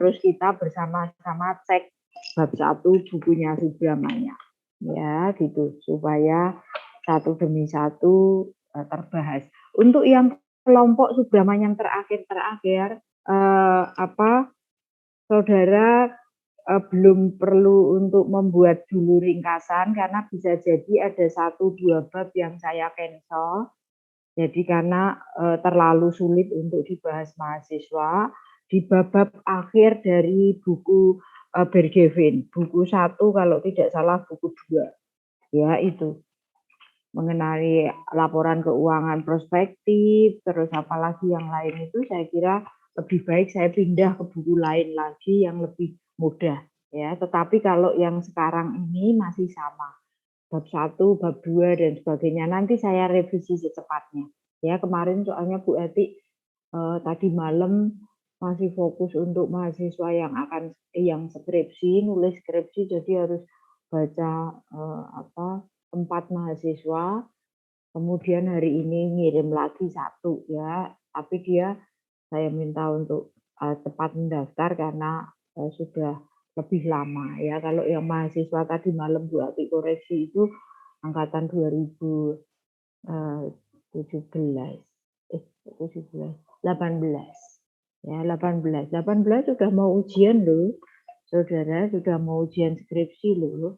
terus kita bersama-sama cek bab 1 bukunya Subramanya. Ya, gitu. Supaya satu demi satu terbahas. Untuk yang kelompok Subramanya yang terakhir, saudara belum perlu untuk membuat dulu ringkasan karena bisa jadi ada 1-2 bab yang saya cancel. Jadi karena terlalu sulit untuk dibahas mahasiswa, di bab-bab akhir dari buku Bergevin, buku 1 kalau tidak salah buku 2, ya itu. Mengenai laporan keuangan prospektif, terus apalagi yang lain itu saya kira lebih baik saya pindah ke buku lain lagi yang lebih mudah. Ya, tetapi kalau yang sekarang ini masih sama. Bab 1, bab 2, dan sebagainya. Nanti saya revisi secepatnya. Ya, kemarin soalnya Bu Ati tadi malam masih fokus untuk mahasiswa yang skripsi, nulis skripsi, jadi harus baca 4 mahasiswa. Kemudian hari ini ngirim lagi 1 ya, tapi saya minta untuk cepat mendaftar karena sudah lebih lama ya. Kalau yang mahasiswa tadi malam Bu Ati koreksi itu angkatan 18 ya, 18 sudah mau ujian loh, saudara, sudah mau ujian skripsi loh,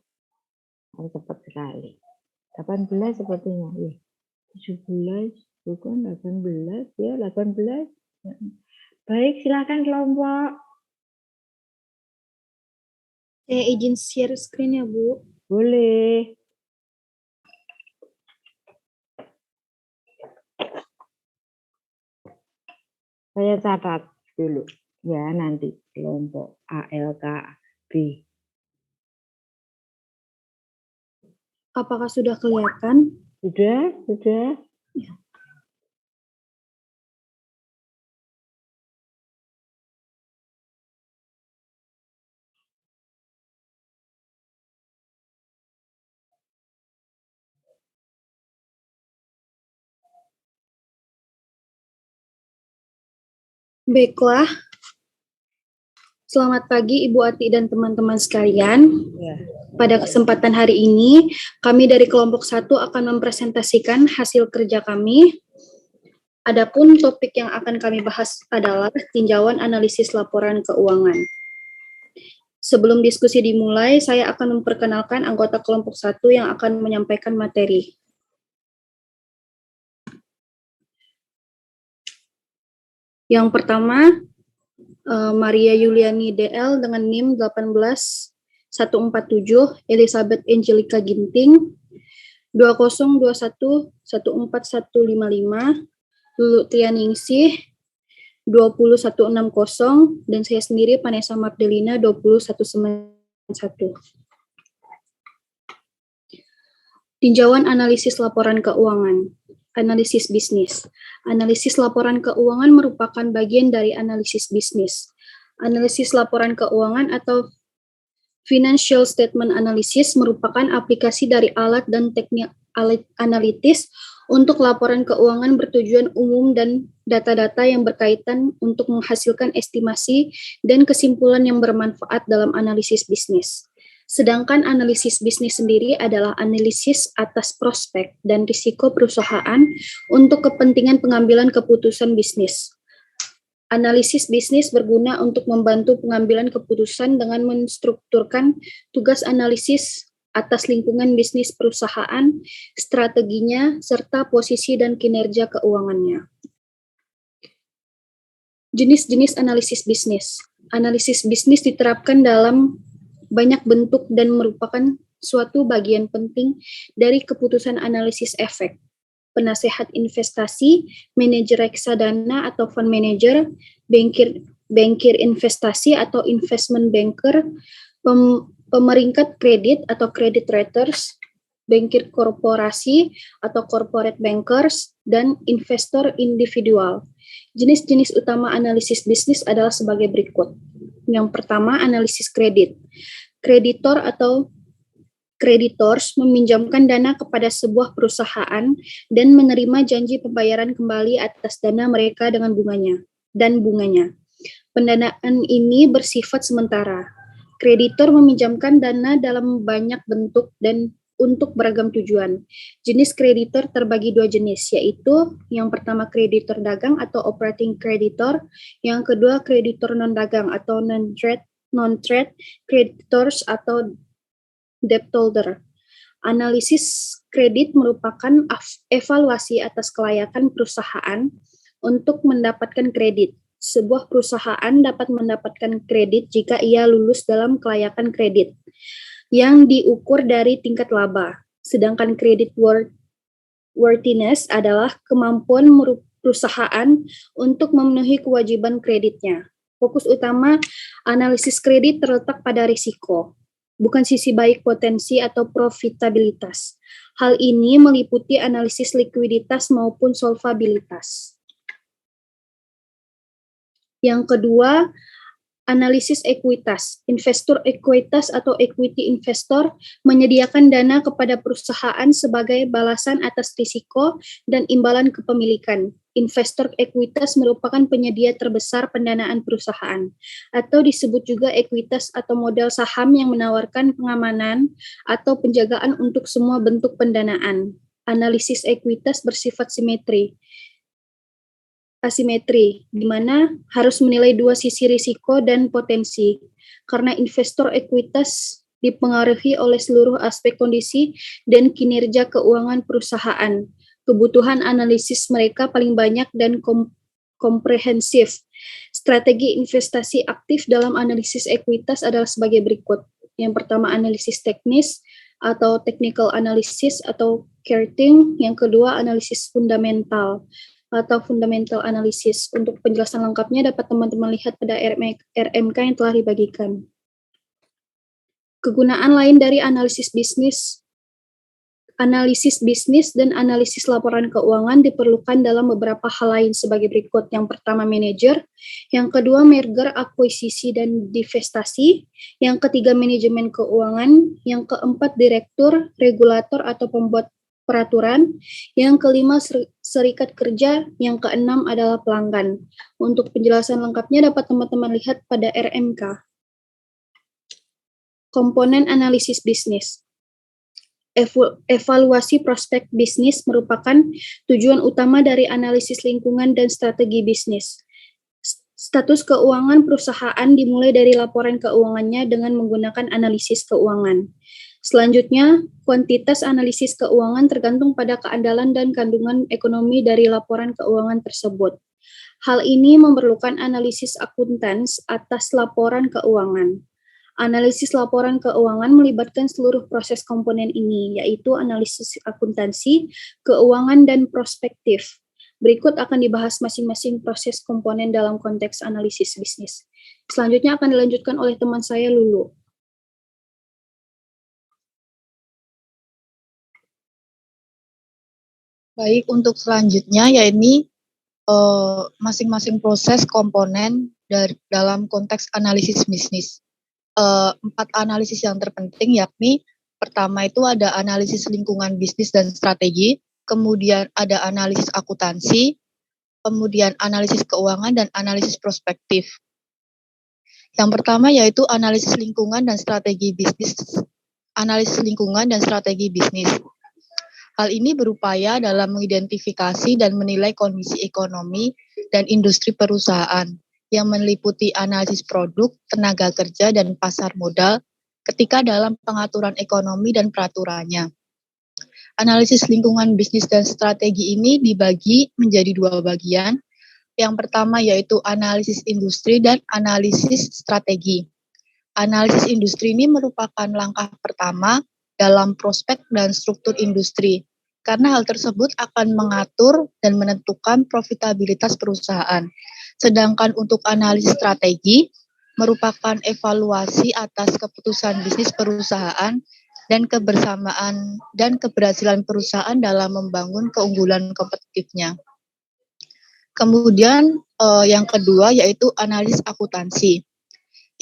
cepat sekali. 18 sepertinya ya, 17 bukan 18 ya, 18. Baik, silakan kelompok. Saya izin share screen ya, Bu. Boleh. Saya catat dulu ya nanti kelompok ALKB. Apakah sudah kelihatan? Sudah. Ya. Baiklah. Selamat pagi Ibu Ati dan teman-teman sekalian. Ya. Pada kesempatan hari ini, kami dari kelompok 1 akan mempresentasikan hasil kerja kami. Adapun topik yang akan kami bahas adalah tinjauan analisis laporan keuangan. Sebelum diskusi dimulai, saya akan memperkenalkan anggota kelompok 1 yang akan menyampaikan materi. Yang pertama, Maria Yuliani DL dengan NIM 18147, Elizabeth Angelica Ginting 2021-14155, Lulu Trianingsih 20160, dan saya sendiri Vanessa Magdalena 20191. Tinjauan analisis laporan keuangan. Analisis bisnis. Analisis laporan keuangan merupakan bagian dari analisis bisnis. Analisis laporan keuangan atau financial statement analysis merupakan aplikasi dari alat dan teknik analitis untuk laporan keuangan bertujuan umum dan data-data yang berkaitan untuk menghasilkan estimasi dan kesimpulan yang bermanfaat dalam analisis bisnis. Sedangkan analisis bisnis sendiri adalah analisis atas prospek dan risiko perusahaan untuk kepentingan pengambilan keputusan bisnis. Analisis bisnis berguna untuk membantu pengambilan keputusan dengan menstrukturkan tugas analisis atas lingkungan bisnis perusahaan, strateginya, serta posisi dan kinerja keuangannya. Jenis-jenis analisis bisnis. Analisis bisnis diterapkan dalam banyak bentuk dan merupakan suatu bagian penting dari keputusan analisis efek. Penasehat investasi, manajer reksadana atau fund manager, bankir investasi atau investment banker, pemeringkat kredit atau credit raters, bankir korporasi atau corporate bankers, dan investor individual. Jenis-jenis utama analisis bisnis adalah sebagai berikut. Yang pertama, analisis kredit. Kreditor atau creditors meminjamkan dana kepada sebuah perusahaan dan menerima janji pembayaran kembali atas dana mereka dengan bunganya. Pendanaan ini bersifat sementara. Kreditor meminjamkan dana dalam banyak bentuk dan untuk beragam tujuan. Jenis kreditor terbagi dua jenis, yaitu yang pertama kreditor dagang atau operating creditor, yang kedua kreditor non-dagang atau non-trade creditors atau debt holder. Analisis kredit merupakan evaluasi atas kelayakan perusahaan untuk mendapatkan kredit. Sebuah perusahaan dapat mendapatkan kredit jika ia lulus dalam kelayakan kredit yang diukur dari tingkat laba. Sedangkan kredit worthiness adalah kemampuan perusahaan untuk memenuhi kewajiban kreditnya. Fokus utama analisis kredit terletak pada risiko, bukan sisi baik potensi atau profitabilitas. Hal ini meliputi analisis likuiditas maupun solvabilitas. Yang kedua, analisis ekuitas. Investor ekuitas atau equity investor menyediakan dana kepada perusahaan sebagai balasan atas risiko dan imbalan kepemilikan. Investor ekuitas merupakan penyedia terbesar pendanaan perusahaan, atau disebut juga ekuitas atau modal saham yang menawarkan pengamanan atau penjagaan untuk semua bentuk pendanaan. Analisis ekuitas bersifat asimetri, di mana harus menilai dua sisi risiko dan potensi, karena investor ekuitas dipengaruhi oleh seluruh aspek kondisi dan kinerja keuangan perusahaan. Kebutuhan analisis mereka paling banyak dan komprehensif. Strategi investasi aktif dalam analisis ekuitas adalah sebagai berikut. Yang pertama, analisis teknis atau technical analysis atau carting. Yang kedua, analisis fundamental atau fundamental analysis. Untuk penjelasan lengkapnya dapat teman-teman lihat pada RMK yang telah dibagikan. Kegunaan lain dari analisis bisnis dan analisis laporan keuangan diperlukan dalam beberapa hal lain sebagai berikut. Yang pertama, manajer. Yang kedua, merger, akuisisi, dan divestasi. Yang ketiga, manajemen keuangan. Yang keempat, direktur, regulator, atau pembuat peraturan. Yang kelima, serikat kerja. Yang keenam adalah pelanggan. Untuk penjelasan lengkapnya dapat teman-teman lihat pada RMK. Komponen analisis bisnis. Evaluasi prospek bisnis merupakan tujuan utama dari analisis lingkungan dan strategi bisnis. Status keuangan perusahaan dimulai dari laporan keuangannya dengan menggunakan analisis keuangan. Selanjutnya, kuantitas analisis keuangan tergantung pada keandalan dan kandungan ekonomi dari laporan keuangan tersebut. Hal ini memerlukan analisis akuntansi atas laporan keuangan. Analisis laporan keuangan melibatkan seluruh proses komponen ini, yaitu analisis akuntansi, keuangan, dan prospektif. Berikut akan dibahas masing-masing proses komponen dalam konteks analisis bisnis. Selanjutnya akan dilanjutkan oleh teman saya, Lulu. Baik, untuk selanjutnya yaitu masing-masing proses komponen dalam konteks analisis bisnis. 4 analisis yang terpenting yakni pertama itu ada analisis lingkungan bisnis dan strategi, kemudian ada analisis akuntansi, kemudian analisis keuangan dan analisis prospektif. Yang pertama yaitu analisis lingkungan dan strategi bisnis. Hal ini berupaya dalam mengidentifikasi dan menilai kondisi ekonomi dan industri perusahaan yang meliputi analisis produk, tenaga kerja, dan pasar modal ketika dalam pengaturan ekonomi dan peraturannya. Analisis lingkungan bisnis dan strategi ini dibagi menjadi 2 bagian. Yang pertama yaitu analisis industri dan analisis strategi. Analisis industri ini merupakan langkah pertama dalam prospek dan struktur industri, karena hal tersebut akan mengatur dan menentukan profitabilitas perusahaan. Sedangkan untuk analisis strategi merupakan evaluasi atas keputusan bisnis perusahaan dan kebersamaan dan keberhasilan perusahaan dalam membangun keunggulan kompetitifnya. Kemudian yang kedua yaitu analisis akuntansi.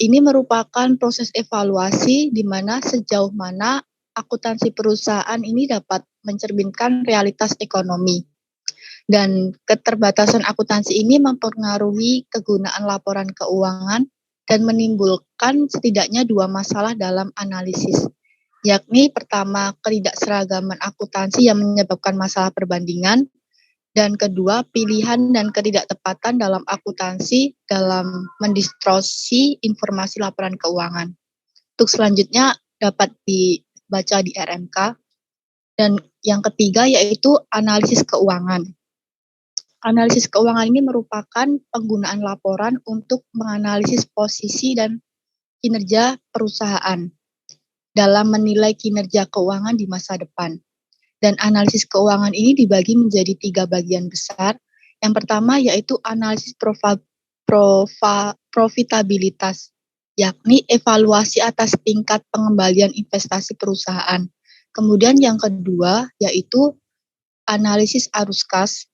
Ini merupakan proses evaluasi di mana sejauh mana akuntansi perusahaan ini dapat mencerminkan realitas ekonomi. Dan keterbatasan akuntansi ini mempengaruhi kegunaan laporan keuangan dan menimbulkan setidaknya dua masalah dalam analisis, yakni pertama ketidakseragaman akuntansi yang menyebabkan masalah perbandingan, dan kedua pilihan dan ketidaktepatan dalam akuntansi dalam mendistorsi informasi laporan keuangan. Untuk selanjutnya dapat dibaca di RMK. Dan yang ketiga yaitu analisis keuangan. Analisis keuangan ini merupakan penggunaan laporan untuk menganalisis posisi dan kinerja perusahaan dalam menilai kinerja keuangan di masa depan. Dan analisis keuangan ini dibagi menjadi 3 bagian besar. Yang pertama yaitu analisis profitabilitas, yakni evaluasi atas tingkat pengembalian investasi perusahaan. Kemudian yang kedua yaitu analisis arus kas.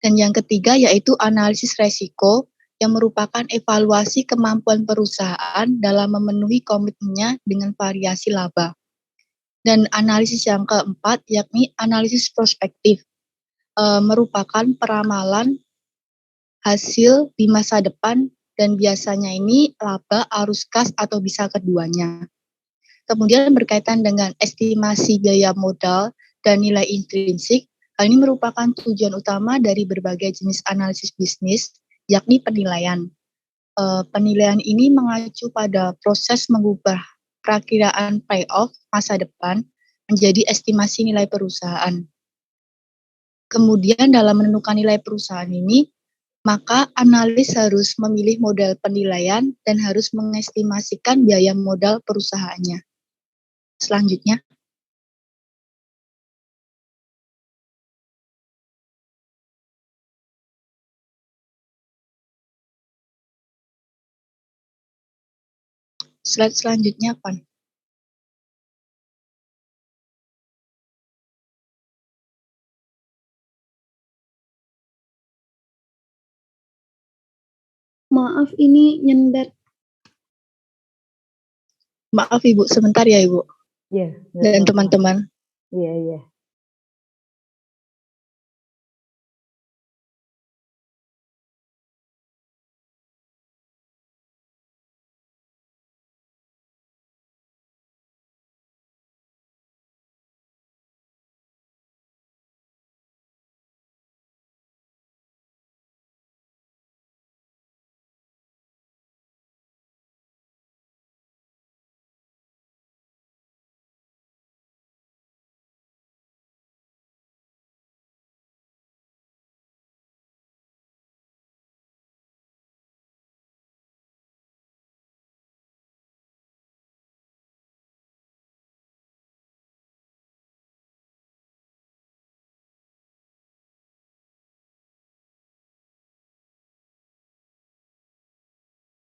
Dan yang ketiga yaitu analisis resiko, yang merupakan evaluasi kemampuan perusahaan dalam memenuhi komitmennya dengan variasi laba. Dan analisis yang keempat yakni analisis prospektif, merupakan peramalan hasil di masa depan dan biasanya ini laba, arus kas, atau bisa keduanya. Kemudian berkaitan dengan estimasi biaya modal dan nilai intrinsik, hal ini merupakan tujuan utama dari berbagai jenis analisis bisnis, yakni penilaian. Penilaian ini mengacu pada proses mengubah perakiraan payoff masa depan menjadi estimasi nilai perusahaan. Kemudian dalam menentukan nilai perusahaan ini, maka analis harus memilih model penilaian dan harus mengestimasikan biaya modal perusahaannya. Selanjutnya, slide selanjutnya, Pan. Maaf, ini nyendet. Maaf Ibu, sebentar ya Ibu. Iya, Dan teman-teman. Iya, iya.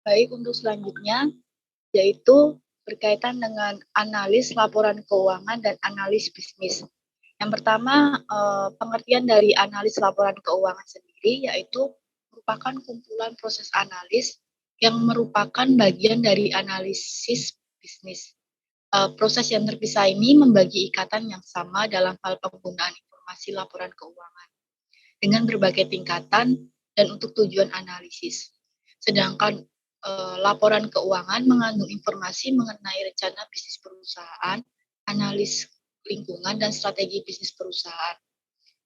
Baik, untuk selanjutnya yaitu berkaitan dengan analis laporan keuangan dan analis bisnis. Yang pertama, pengertian dari analis laporan keuangan sendiri yaitu merupakan kumpulan proses analis yang merupakan bagian dari analisis bisnis. Proses yang terpisah ini membagi ikatan yang sama dalam hal penggunaan informasi laporan keuangan dengan berbagai tingkatan dan untuk tujuan analisis. Sedangkan laporan keuangan mengandung informasi mengenai rencana bisnis perusahaan, analis lingkungan, dan strategi bisnis perusahaan.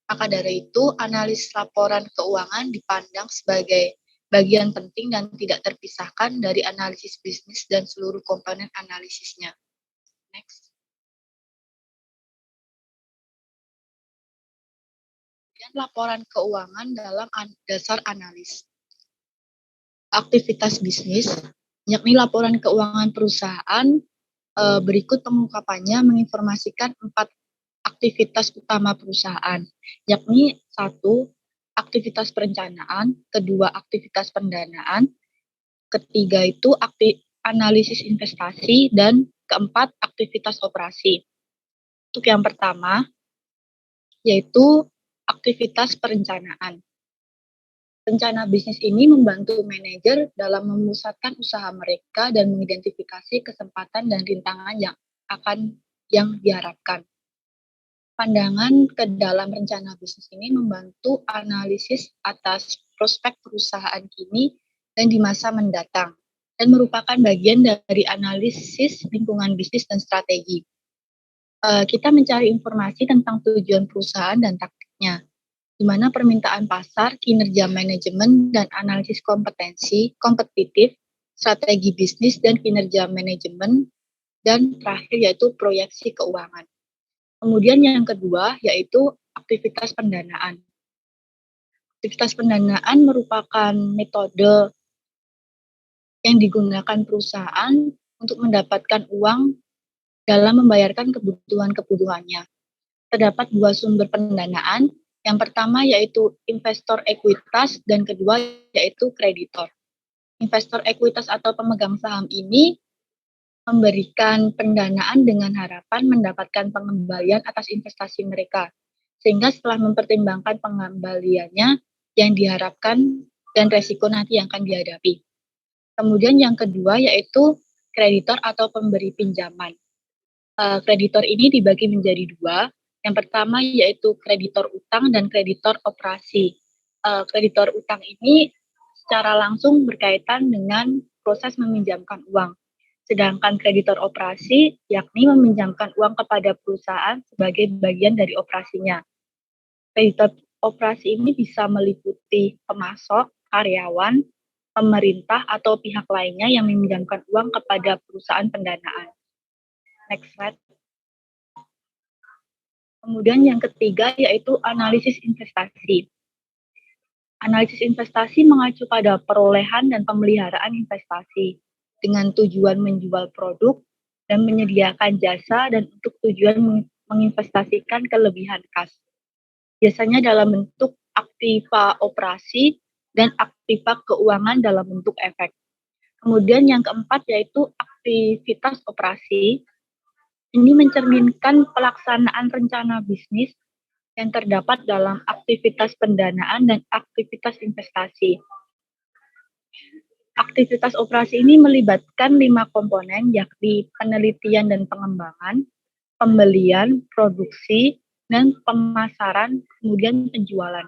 Maka dari itu, analis laporan keuangan dipandang sebagai bagian penting dan tidak terpisahkan dari analisis bisnis dan seluruh komponen analisisnya. Next. Dan laporan keuangan dalam dasar analis. Aktivitas bisnis, yakni laporan keuangan perusahaan, berikut pengungkapannya menginformasikan 4 aktivitas utama perusahaan, yakni 1, aktivitas perencanaan, kedua, aktivitas pendanaan, ketiga itu analisis investasi, dan keempat, aktivitas operasi. Untuk yang pertama, yaitu aktivitas perencanaan. Rencana bisnis ini membantu manajer dalam memusatkan usaha mereka dan mengidentifikasi kesempatan dan rintangan yang diharapkan. Pandangan ke dalam rencana bisnis ini membantu analisis atas prospek perusahaan kini dan di masa mendatang, dan merupakan bagian dari analisis lingkungan bisnis dan strategi. Kita mencari informasi tentang tujuan perusahaan dan taktiknya, di mana permintaan pasar, kinerja manajemen, dan analisis kompetensi, kompetitif, strategi bisnis, dan kinerja manajemen, dan terakhir yaitu proyeksi keuangan. Kemudian yang kedua yaitu aktivitas pendanaan. Aktivitas pendanaan merupakan metode yang digunakan perusahaan untuk mendapatkan uang dalam membayarkan kebutuhan-kebutuhannya. Terdapat dua sumber pendanaan. Yang pertama yaitu investor ekuitas dan kedua yaitu kreditor. Investor ekuitas atau pemegang saham ini memberikan pendanaan dengan harapan mendapatkan pengembalian atas investasi mereka. Sehingga setelah mempertimbangkan pengembaliannya yang diharapkan dan resiko nanti yang akan dihadapi. Kemudian yang kedua yaitu kreditor atau pemberi pinjaman. Kreditor ini dibagi menjadi dua. Yang pertama yaitu kreditor utang dan kreditor operasi. Kreditor utang ini secara langsung berkaitan dengan proses meminjamkan uang. Sedangkan kreditor operasi yakni meminjamkan uang kepada perusahaan sebagai bagian dari operasinya. Kreditor operasi ini bisa meliputi pemasok, karyawan, pemerintah, atau pihak lainnya yang meminjamkan uang kepada perusahaan pendanaan. Next slide. Kemudian yang ketiga yaitu analisis investasi. Analisis investasi mengacu pada perolehan dan pemeliharaan investasi dengan tujuan menjual produk dan menyediakan jasa dan untuk tujuan menginvestasikan kelebihan kas. Biasanya dalam bentuk aktiva operasi dan aktiva keuangan dalam bentuk efek. Kemudian yang keempat yaitu aktivitas operasi. Ini mencerminkan pelaksanaan rencana bisnis yang terdapat dalam aktivitas pendanaan dan aktivitas investasi. Aktivitas operasi ini melibatkan 5 komponen, yakni penelitian dan pengembangan, pembelian, produksi, dan pemasaran, kemudian penjualan.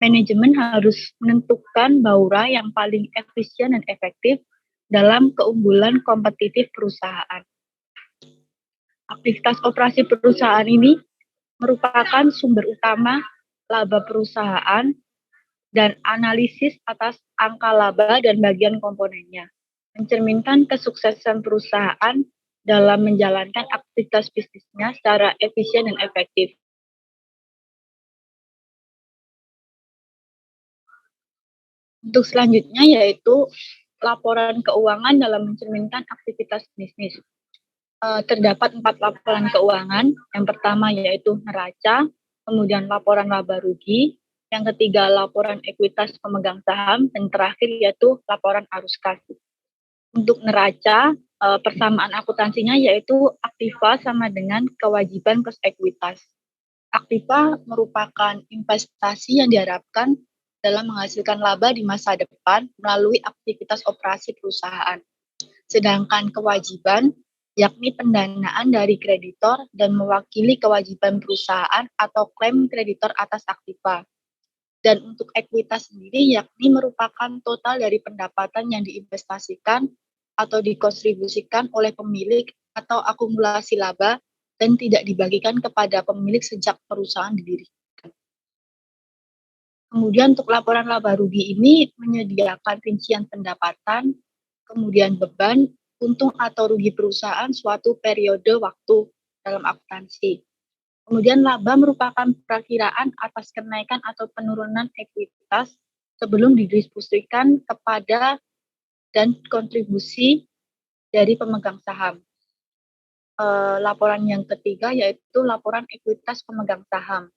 Manajemen harus menentukan baura yang paling efisien dan efektif dalam keunggulan kompetitif perusahaan. Aktivitas operasi perusahaan ini merupakan sumber utama laba perusahaan dan analisis atas angka laba dan bagian komponennya, mencerminkan kesuksesan perusahaan dalam menjalankan aktivitas bisnisnya secara efisien dan efektif. Untuk selanjutnya yaitu laporan keuangan dalam mencerminkan aktivitas bisnis. Terdapat 4 laporan keuangan. Yang pertama yaitu neraca, kemudian laporan laba rugi, yang ketiga laporan ekuitas pemegang saham, dan terakhir yaitu laporan arus kas. Untuk neraca, persamaan akuntansinya yaitu aktiva sama dengan kewajiban plus ekuitas. Aktiva merupakan investasi yang diharapkan dalam menghasilkan laba di masa depan melalui aktivitas operasi perusahaan. Sedangkan kewajiban yakni pendanaan dari kreditor dan mewakili kewajiban perusahaan atau klaim kreditor atas aktiva. Dan untuk ekuitas sendiri yakni merupakan total dari pendapatan yang diinvestasikan atau dikontribusikan oleh pemilik atau akumulasi laba dan tidak dibagikan kepada pemilik sejak perusahaan didirikan. Kemudian untuk laporan laba rugi ini menyediakan rincian pendapatan, kemudian beban, untung atau rugi perusahaan suatu periode waktu dalam akuntansi. Kemudian laba merupakan perakiraan atas kenaikan atau penurunan ekuitas sebelum didistribusikan kepada dan kontribusi dari pemegang saham. Laporan yang ketiga yaitu laporan ekuitas pemegang saham.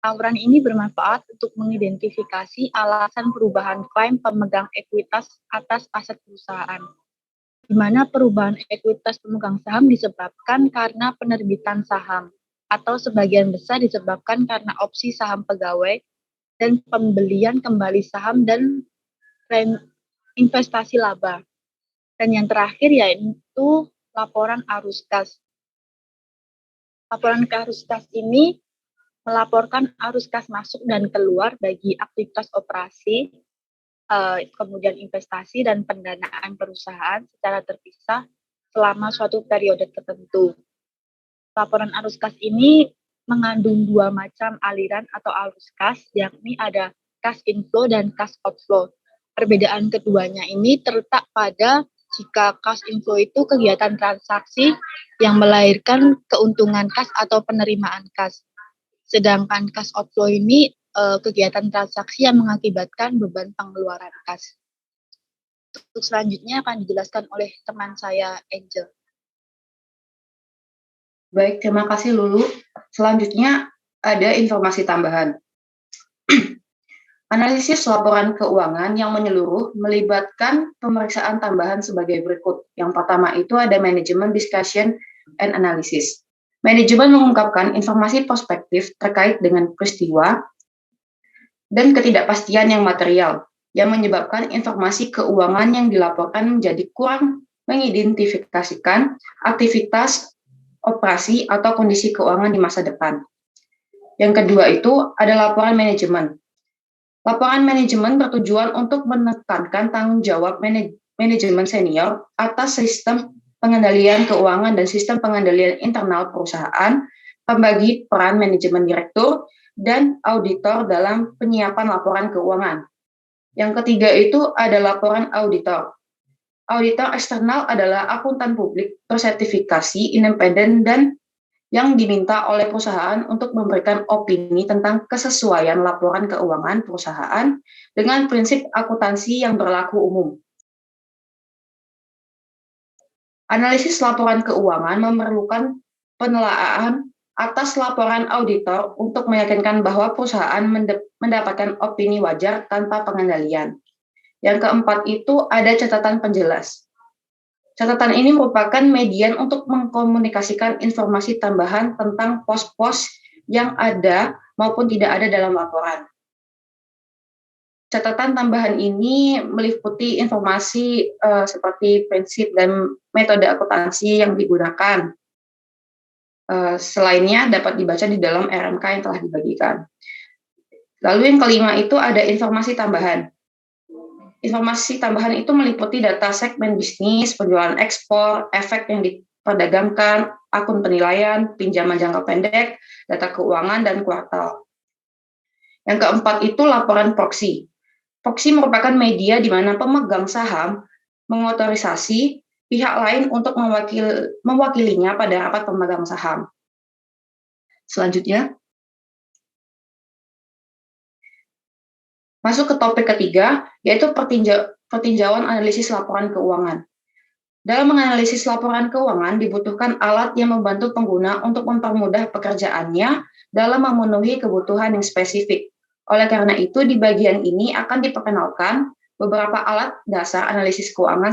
Laporan ini bermanfaat untuk mengidentifikasi alasan perubahan klaim pemegang ekuitas atas aset perusahaan, di mana perubahan ekuitas pemegang saham disebabkan karena penerbitan saham, atau sebagian besar disebabkan karena opsi saham pegawai dan pembelian kembali saham dan investasi laba. Dan yang terakhir yaitu laporan arus kas. Laporan arus kas ini melaporkan arus kas masuk dan keluar bagi aktivitas operasi, kemudian investasi dan pendanaan perusahaan secara terpisah selama suatu periode tertentu. Laporan arus kas ini mengandung dua macam aliran atau arus kas, yakni ada kas inflow dan kas outflow. Perbedaan keduanya ini terletak pada jika kas inflow itu kegiatan transaksi yang melahirkan keuntungan kas atau penerimaan kas. Sedangkan kas outflow ini kegiatan transaksi yang mengakibatkan beban pengeluaran kas. Untuk selanjutnya akan dijelaskan oleh teman saya, Angel. Baik, terima kasih Lulu. Selanjutnya ada informasi tambahan. Analisis laporan keuangan yang menyeluruh melibatkan pemeriksaan tambahan sebagai berikut. Yang pertama itu ada manajemen discussion and analysis. Manajemen mengungkapkan informasi prospektif terkait dengan peristiwa dan ketidakpastian yang material yang menyebabkan informasi keuangan yang dilaporkan menjadi kurang mengidentifikasikan aktivitas, operasi, atau kondisi keuangan di masa depan. Yang kedua itu ada laporan manajemen. Laporan manajemen bertujuan untuk menekankan tanggung jawab manajemen senior atas sistem pengendalian keuangan dan sistem pengendalian internal perusahaan, pembagi peran manajemen direktur, dan auditor dalam penyiapan laporan keuangan. Yang ketiga itu ada laporan auditor. Auditor eksternal adalah akuntan publik bersertifikasi independen dan yang diminta oleh perusahaan untuk memberikan opini tentang kesesuaian laporan keuangan perusahaan dengan prinsip akuntansi yang berlaku umum. Analisis laporan keuangan memerlukan penelaahan atas laporan auditor untuk meyakinkan bahwa perusahaan mendapatkan opini wajar tanpa pengendalian. Yang keempat itu ada catatan penjelas. Catatan ini merupakan median untuk mengkomunikasikan informasi tambahan tentang pos-pos yang ada maupun tidak ada dalam laporan. Catatan tambahan ini meliputi informasi seperti prinsip dan metode akuntansi yang digunakan. Selainnya dapat dibaca di dalam RMK yang telah dibagikan. Lalu yang kelima itu ada informasi tambahan. Informasi tambahan itu meliputi data segmen bisnis, penjualan ekspor, efek yang diperdagangkan, akun penilaian, pinjaman jangka pendek, data keuangan, dan kuartal. Yang keempat itu laporan proksi. Proksi merupakan media di mana pemegang saham mengotorisasi pihak lain untuk mewakilinya pada rapat pemegang saham. Selanjutnya, masuk ke topik ketiga, yaitu pertinjauan analisis laporan keuangan. Dalam menganalisis laporan keuangan, dibutuhkan alat yang membantu pengguna untuk mempermudah pekerjaannya dalam memenuhi kebutuhan yang spesifik. Oleh karena itu, di bagian ini akan diperkenalkan beberapa alat dasar analisis keuangan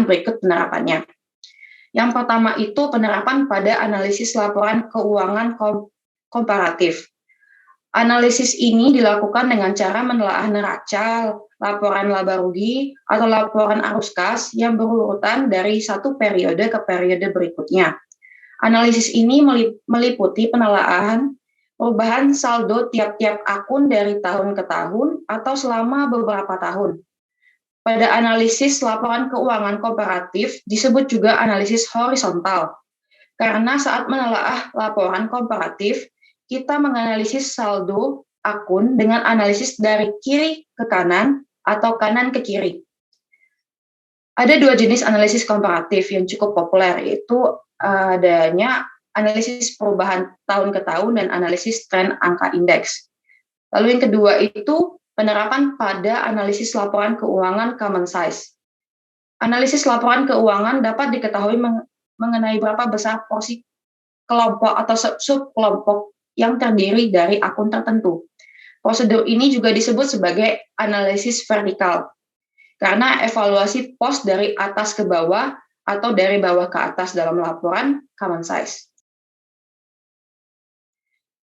berikut penerapannya. Yang pertama itu penerapan pada analisis laporan keuangan komparatif. Analisis ini dilakukan dengan cara menelaah neraca, laporan laba rugi, atau laporan arus kas yang berurutan dari satu periode ke periode berikutnya. Analisis ini meliputi penelaahan perubahan saldo tiap-tiap akun dari tahun ke tahun atau selama beberapa tahun. Pada analisis laporan keuangan komparatif disebut juga analisis horizontal, karena saat menelaah laporan komparatif, kita menganalisis saldo akun dengan analisis dari kiri ke kanan atau kanan ke kiri. Ada dua jenis analisis komparatif yang cukup populer, yaitu adanya analisis perubahan tahun ke tahun dan analisis tren angka indeks. Lalu yang kedua itu penerapan pada analisis laporan keuangan common size. Analisis laporan keuangan dapat diketahui mengenai berapa besar porsi kelompok atau subkelompok yang terdiri dari akun tertentu. Prosedur ini juga disebut sebagai analisis vertikal, karena evaluasi pos dari atas ke bawah atau dari bawah ke atas dalam laporan common size.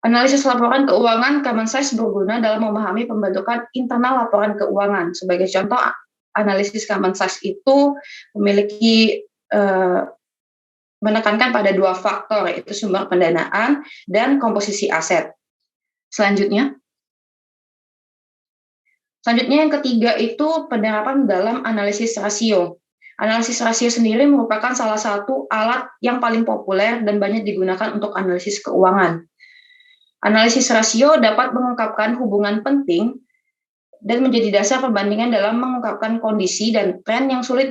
Analisis laporan keuangan common size berguna dalam memahami pembentukan internal laporan keuangan. Sebagai contoh, analisis common size itu memiliki menekankan pada dua faktor, yaitu sumber pendanaan dan komposisi aset. Selanjutnya yang ketiga itu penerapan dalam analisis rasio. Analisis rasio sendiri merupakan salah satu alat yang paling populer dan banyak digunakan untuk analisis keuangan. Analisis rasio dapat mengungkapkan hubungan penting dan menjadi dasar perbandingan dalam mengungkapkan kondisi dan tren yang sulit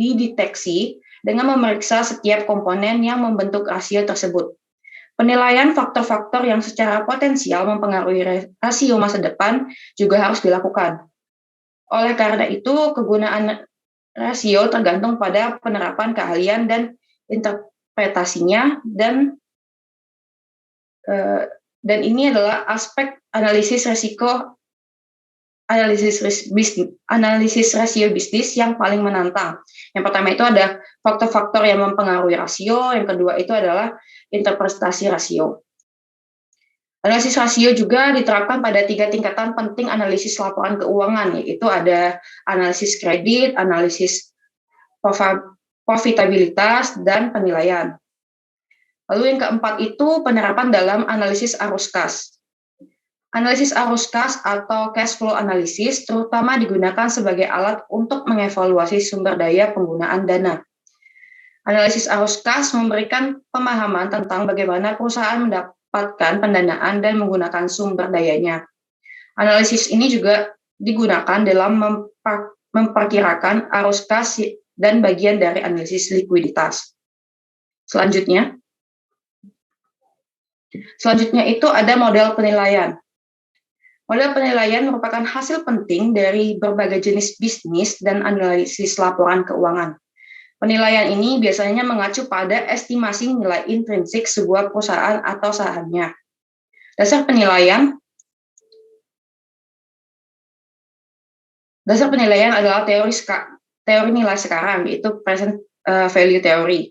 dideteksi dengan memeriksa setiap komponen yang membentuk rasio tersebut. Penilaian faktor-faktor yang secara potensial mempengaruhi rasio masa depan juga harus dilakukan. Oleh karena itu, kegunaan rasio tergantung pada penerapan keahlian dan interpretasinya, dan ini adalah aspek analisis rasio bisnis yang paling menantang. Yang pertama itu ada faktor-faktor yang mempengaruhi rasio, yang kedua itu adalah interpretasi rasio. Analisis rasio juga diterapkan pada 3 tingkatan penting analisis laporan keuangan, yaitu ada analisis kredit, analisis profitabilitas, dan penilaian. Lalu yang keempat itu penerapan dalam analisis arus kas. Analisis arus kas atau cash flow analysis terutama digunakan sebagai alat untuk mengevaluasi sumber daya penggunaan dana. Analisis arus kas memberikan pemahaman tentang bagaimana perusahaan mendapatkan pendanaan dan menggunakan sumber dayanya. Analisis ini juga digunakan dalam memperkirakan arus kas dan bagian dari analisis likuiditas. Selanjutnya itu ada model penilaian. Model penilaian merupakan hasil penting dari berbagai jenis bisnis dan analisis laporan keuangan. Penilaian ini biasanya mengacu pada estimasi nilai intrinsik sebuah perusahaan atau sahamnya. Dasar penilaian adalah teori nilai sekarang, yaitu present value theory.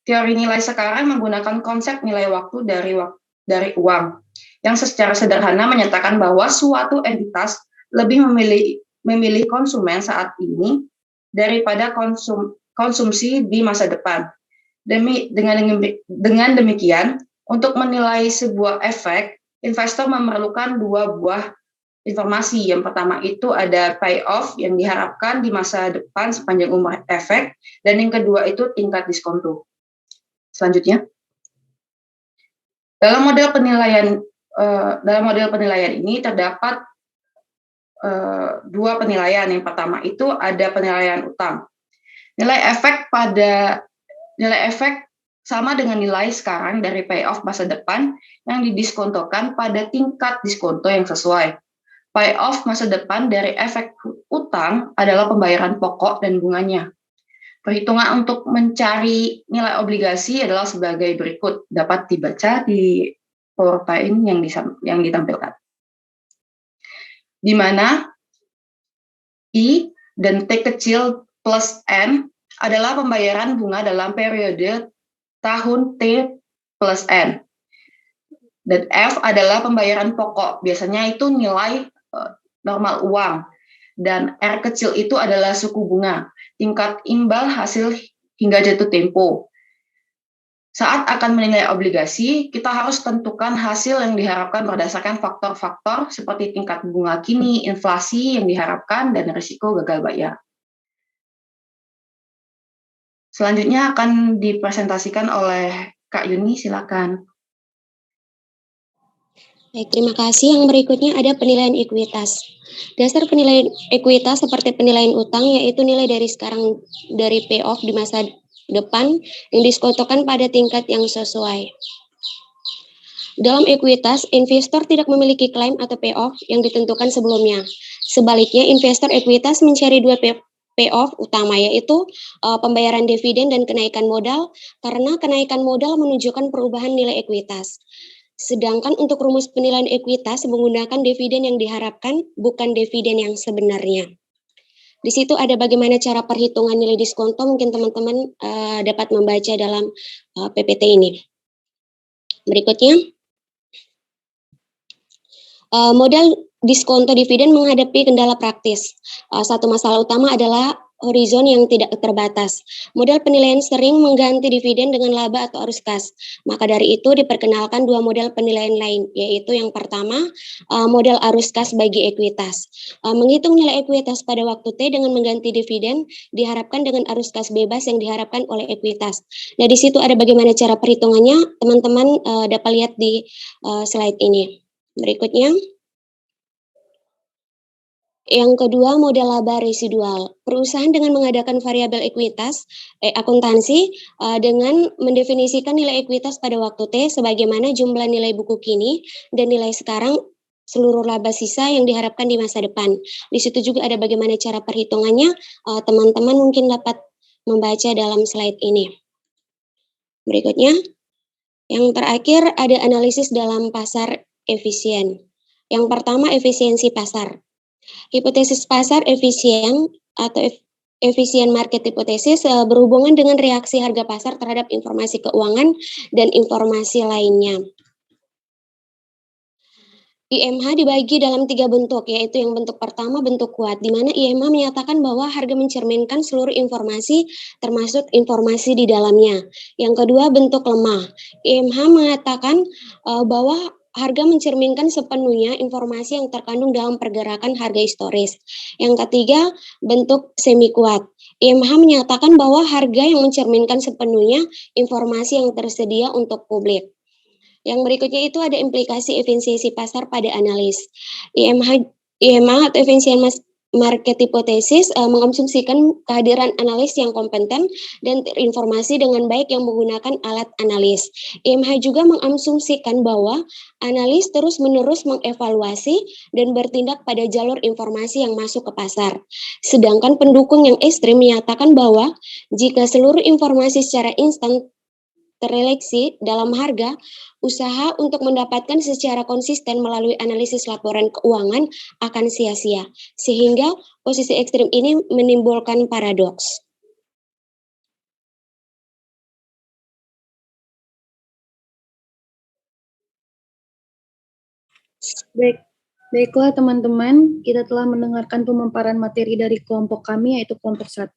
Teori nilai sekarang menggunakan konsep nilai waktu dari uang, yang secara sederhana menyatakan bahwa suatu entitas lebih memilih konsumen saat ini daripada konsumsi di masa depan. Dengan demikian, untuk menilai sebuah efek, investor memerlukan 2 buah informasi. Yang pertama itu ada payoff yang diharapkan di masa depan sepanjang umur efek, dan yang kedua itu tingkat diskonto. Selanjutnya, dalam model penilaian ini terdapat 2 penilaian. Yang pertama itu ada penilaian utang. Nilai efek sama dengan nilai sekarang dari payoff masa depan yang didiskontokan pada tingkat diskonto yang sesuai. Payoff masa depan dari efek utang adalah pembayaran pokok dan bunganya. Perhitungan untuk mencari nilai obligasi adalah sebagai berikut, dapat dibaca di PowerPoint yang ditampilkan. Di mana I dan T kecil plus N adalah pembayaran bunga dalam periode tahun T plus N. Dan F adalah pembayaran pokok, biasanya itu nilai normal uang. Dan R kecil itu adalah suku bunga, tingkat imbal hasil hingga jatuh tempo. Saat akan menilai obligasi, kita harus tentukan hasil yang diharapkan berdasarkan faktor-faktor seperti tingkat bunga kini, inflasi yang diharapkan, dan risiko gagal bayar. Selanjutnya akan dipresentasikan oleh Kak Yuni, silakan. Baik, terima kasih. Yang berikutnya ada penilaian ekuitas. Dasar penilaian ekuitas seperti penilaian utang, yaitu nilai dari sekarang dari payoff di masa depan yang diskontokan pada tingkat yang sesuai. Dalam ekuitas, investor tidak memiliki klaim atau payoff yang ditentukan sebelumnya. Sebaliknya, investor ekuitas mencari 2 payoff utama, yaitu pembayaran dividen dan kenaikan modal, karena kenaikan modal menunjukkan perubahan nilai ekuitas. Sedangkan untuk rumus penilaian ekuitas menggunakan dividen yang diharapkan, bukan dividen yang sebenarnya. Di situ ada bagaimana cara perhitungan nilai diskonto, mungkin teman-teman dapat membaca dalam PPT ini. Berikutnya, modal diskonto dividen menghadapi kendala praktis. Satu masalah utama adalah horizon yang tidak terbatas. Model penilaian sering mengganti dividen dengan laba atau arus kas. Maka dari itu diperkenalkan dua model penilaian lain, yaitu yang pertama model arus kas bagi ekuitas. Menghitung nilai ekuitas pada waktu T dengan mengganti dividen diharapkan dengan arus kas bebas yang diharapkan oleh ekuitas. Nah, di situ ada bagaimana cara perhitungannya, teman-teman dapat lihat di slide ini. Berikutnya. Yang kedua, model laba residual. Perusahaan dengan mengadakan variabel ekuitas, akuntansi, dengan mendefinisikan nilai ekuitas pada waktu T sebagaimana jumlah nilai buku kini dan nilai sekarang seluruh laba sisa yang diharapkan di masa depan. Di situ juga ada bagaimana cara perhitungannya, teman-teman mungkin dapat membaca dalam slide ini. Berikutnya, yang terakhir ada analisis dalam pasar efisien. Yang pertama, efisiensi pasar. Hipotesis pasar efisien atau efisien market hipotesis berhubungan dengan reaksi harga pasar terhadap informasi keuangan dan informasi lainnya. IMH dibagi dalam 3 bentuk, yaitu yang bentuk pertama bentuk kuat, di mana IMH menyatakan bahwa harga mencerminkan seluruh informasi termasuk informasi di dalamnya. Yang kedua bentuk lemah, IMH mengatakan bahwa harga mencerminkan sepenuhnya informasi yang terkandung dalam pergerakan harga historis. Yang ketiga, bentuk semi kuat. IMH menyatakan bahwa harga yang mencerminkan sepenuhnya informasi yang tersedia untuk publik. Yang berikutnya itu ada implikasi efisiensi pasar pada analis. IMH atau efisien market hipotesis mengasumsikan kehadiran analis yang kompeten dan terinformasi dengan baik yang menggunakan alat analis. IMH juga mengasumsikan bahwa analis terus-menerus mengevaluasi dan bertindak pada jalur informasi yang masuk ke pasar. Sedangkan pendukung yang ekstrim menyatakan bahwa jika seluruh informasi secara instan terrelasi dalam harga, usaha untuk mendapatkan secara konsisten melalui analisis laporan keuangan akan sia-sia, sehingga posisi ekstrim ini menimbulkan paradoks. Baiklah teman-teman, kita telah mendengarkan pemaparan materi dari kelompok kami, yaitu kelompok 1.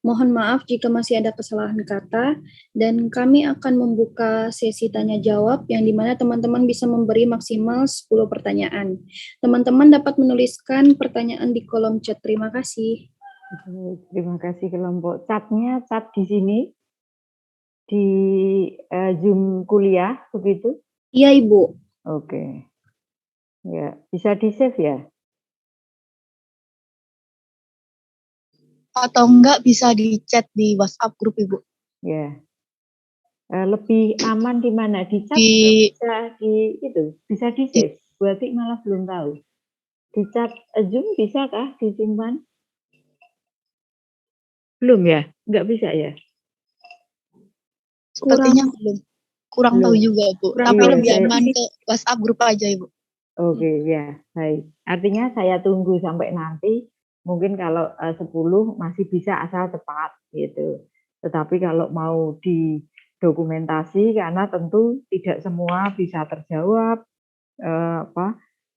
Mohon maaf jika masih ada kesalahan kata, dan kami akan membuka sesi tanya jawab yang dimana teman-teman bisa memberi maksimal 10 pertanyaan. Teman-teman dapat menuliskan pertanyaan di kolom chat. Terima kasih. Terima kasih kelompok chatnya, chat di sini, di Zoom kuliah, begitu? Iya, Ibu. Oke. Ya, bisa di-save ya? Atau enggak bisa di chat di WhatsApp grup Ibu. Ya. Lebih aman di mana? Di chat bisa bisa di-save. Berarti malah belum tahu. Di chat Zoom bisa kah disimpan? Belum ya? Enggak bisa ya? Sepertinya kurang tahu juga Bu. Tapi Iya, lebih aman ke WhatsApp grup aja Ibu. Oke, ya, baik. Artinya saya tunggu sampai nanti. Mungkin kalau 10 masih bisa asal tepat gitu. Tetapi kalau mau didokumentasi karena tentu tidak semua bisa terjawab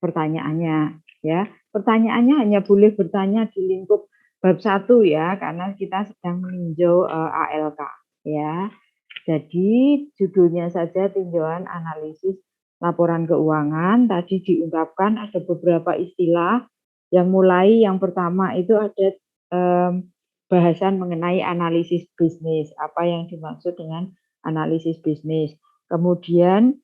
pertanyaannya ya. Pertanyaannya hanya boleh bertanya di lingkup bab 1 ya, karena kita sedang meninjau ALK ya. Jadi judulnya saja tinjauan analisis laporan keuangan. Tadi diungkapkan ada beberapa istilah yang pertama itu ada bahasan mengenai analisis bisnis. Apa yang dimaksud dengan analisis bisnis. Kemudian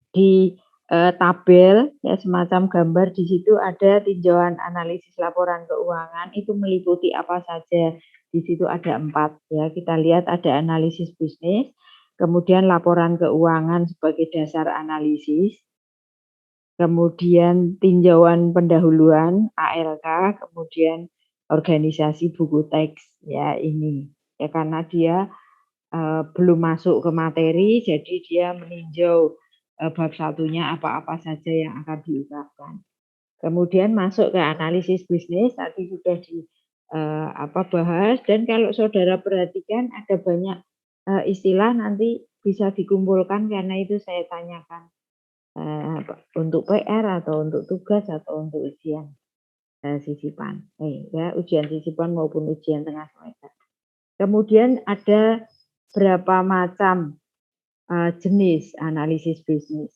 di tabel ya semacam gambar di situ ada tinjauan analisis laporan keuangan, itu meliputi apa saja. Di situ ada 4 ya. Kita lihat ada analisis bisnis, kemudian laporan keuangan sebagai dasar analisis, kemudian tinjauan pendahuluan ALK, kemudian organisasi buku teks ya ini. Ya karena dia belum masuk ke materi, jadi dia meninjau bab 1-nya apa-apa saja yang akan diungkapkan. Kemudian masuk ke analisis bisnis, tadi sudah bahas, dan kalau saudara perhatikan ada banyak istilah, nanti bisa dikumpulkan karena itu saya tanyakan untuk PR atau untuk tugas atau untuk ujian. sisipan. Ya, ujian sisipan maupun ujian tengah semester. Kemudian ada berapa macam jenis analisis bisnis.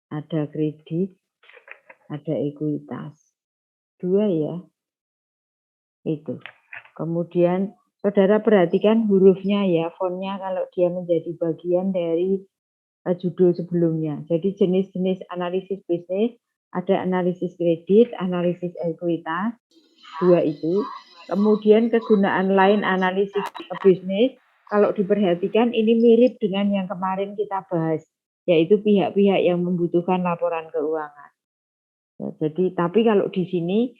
Ada kredit, ada ekuitas. 2 ya. Itu. Kemudian saudara perhatikan hurufnya ya, fontnya kalau dia menjadi bagian dari judul sebelumnya. Jadi jenis-jenis analisis bisnis, ada analisis kredit, analisis ekuitas, 2 itu. Kemudian kegunaan lain analisis bisnis, kalau diperhatikan ini mirip dengan yang kemarin kita bahas, yaitu pihak-pihak yang membutuhkan laporan keuangan. Ya, jadi tapi kalau di sini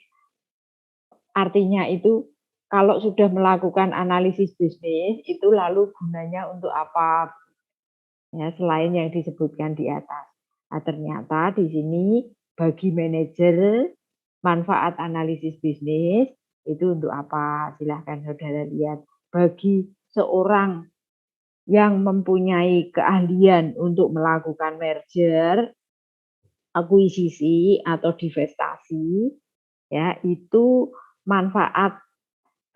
artinya itu kalau sudah melakukan analisis bisnis itu lalu gunanya untuk apa? Ya, selain yang disebutkan di atas. Nah, ternyata di sini bagi manajer manfaat analisis bisnis itu untuk apa? Silahkan saudara lihat. Bagi seorang yang mempunyai keahlian untuk melakukan merger, akuisisi atau divestasi, ya itu manfaat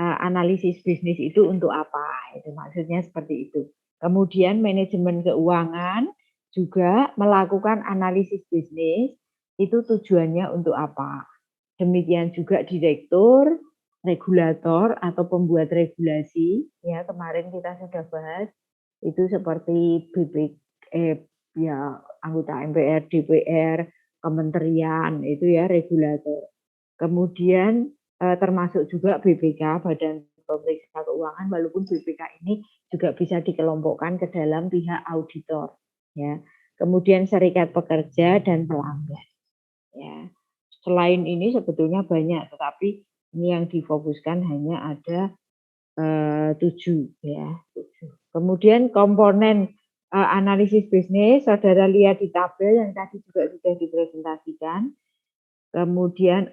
analisis bisnis itu untuk apa? Itu maksudnya seperti itu. Kemudian manajemen keuangan juga melakukan analisis bisnis, itu tujuannya untuk apa? Demikian juga direktur, regulator atau pembuat regulasi, ya kemarin kita sudah bahas, itu seperti ya anggota MPR, DPR, kementerian, itu ya regulator. Kemudian termasuk juga BPK, Badan Pemeriksa Keuangan, walaupun BPK ini juga bisa dikelompokkan ke dalam pihak auditor. Ya. Kemudian serikat pekerja dan pelanggan. Ya. Selain ini sebetulnya banyak, tetapi ini yang difokuskan hanya ada 7. Ya, 7. Kemudian komponen analisis bisnis, saudara lihat di tabel yang tadi juga sudah dipresentasikan. Kemudian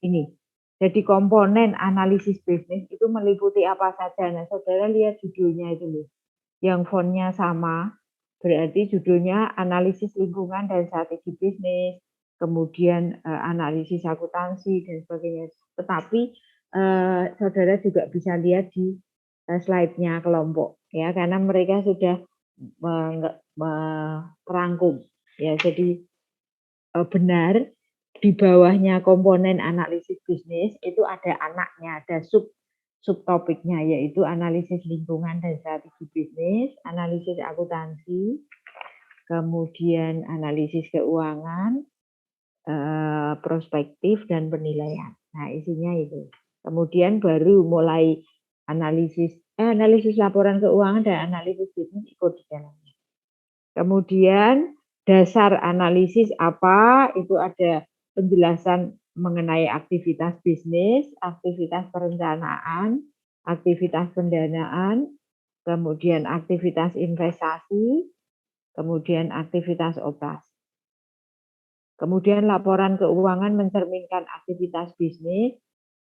ini, jadi komponen analisis bisnis itu meliputi apa saja. Nah, saudara lihat judulnya itu loh, yang fontnya sama, berarti judulnya analisis lingkungan dan strategi bisnis, kemudian analisis akuntansi dan sebagainya. Tetapi saudara juga bisa lihat di slide-nya kelompok, ya, karena mereka sudah merangkum, ya, jadi benar. Di bawahnya komponen analisis bisnis itu ada anaknya, ada subtopiknya, yaitu analisis lingkungan dan strategi bisnis, analisis akuntansi, kemudian analisis keuangan, prospektif dan penilaian. Nah, isinya itu. Kemudian baru mulai analisis laporan keuangan dan analisis bisnis ikut di dalamnya. Kemudian dasar analisis apa? Itu ada penjelasan mengenai aktivitas bisnis, aktivitas perencanaan, aktivitas pendanaan, kemudian aktivitas investasi, kemudian aktivitas operasi. Kemudian laporan keuangan mencerminkan aktivitas bisnis,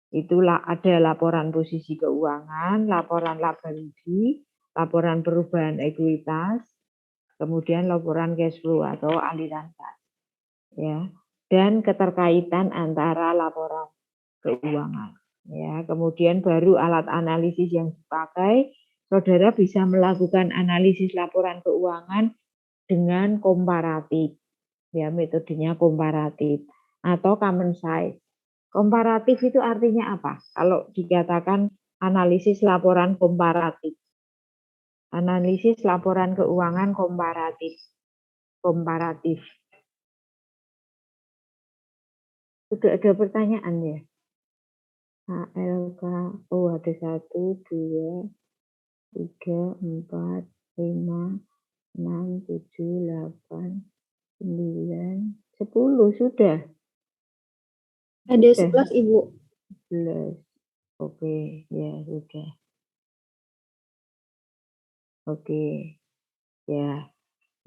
itulah ada laporan posisi keuangan, laporan laba rugi, laporan perubahan ekuitas, kemudian laporan cash flow atau aliran kas. Ya. Dan keterkaitan antara laporan keuangan. Ya, kemudian baru alat analisis yang dipakai, saudara bisa melakukan analisis laporan keuangan dengan komparatif. Ya, metodenya komparatif atau common size. Komparatif itu artinya apa? Kalau dikatakan analisis laporan komparatif. Analisis laporan keuangan komparatif. Komparatif. Sudah ada pertanyaan ya? HLK, oh ada 1, 2, 3, 4, 5, 6, 7, 8, 9, 10 sudah. Ada 11 Ibu. 11. Oke, ya sudah. Oke, ya.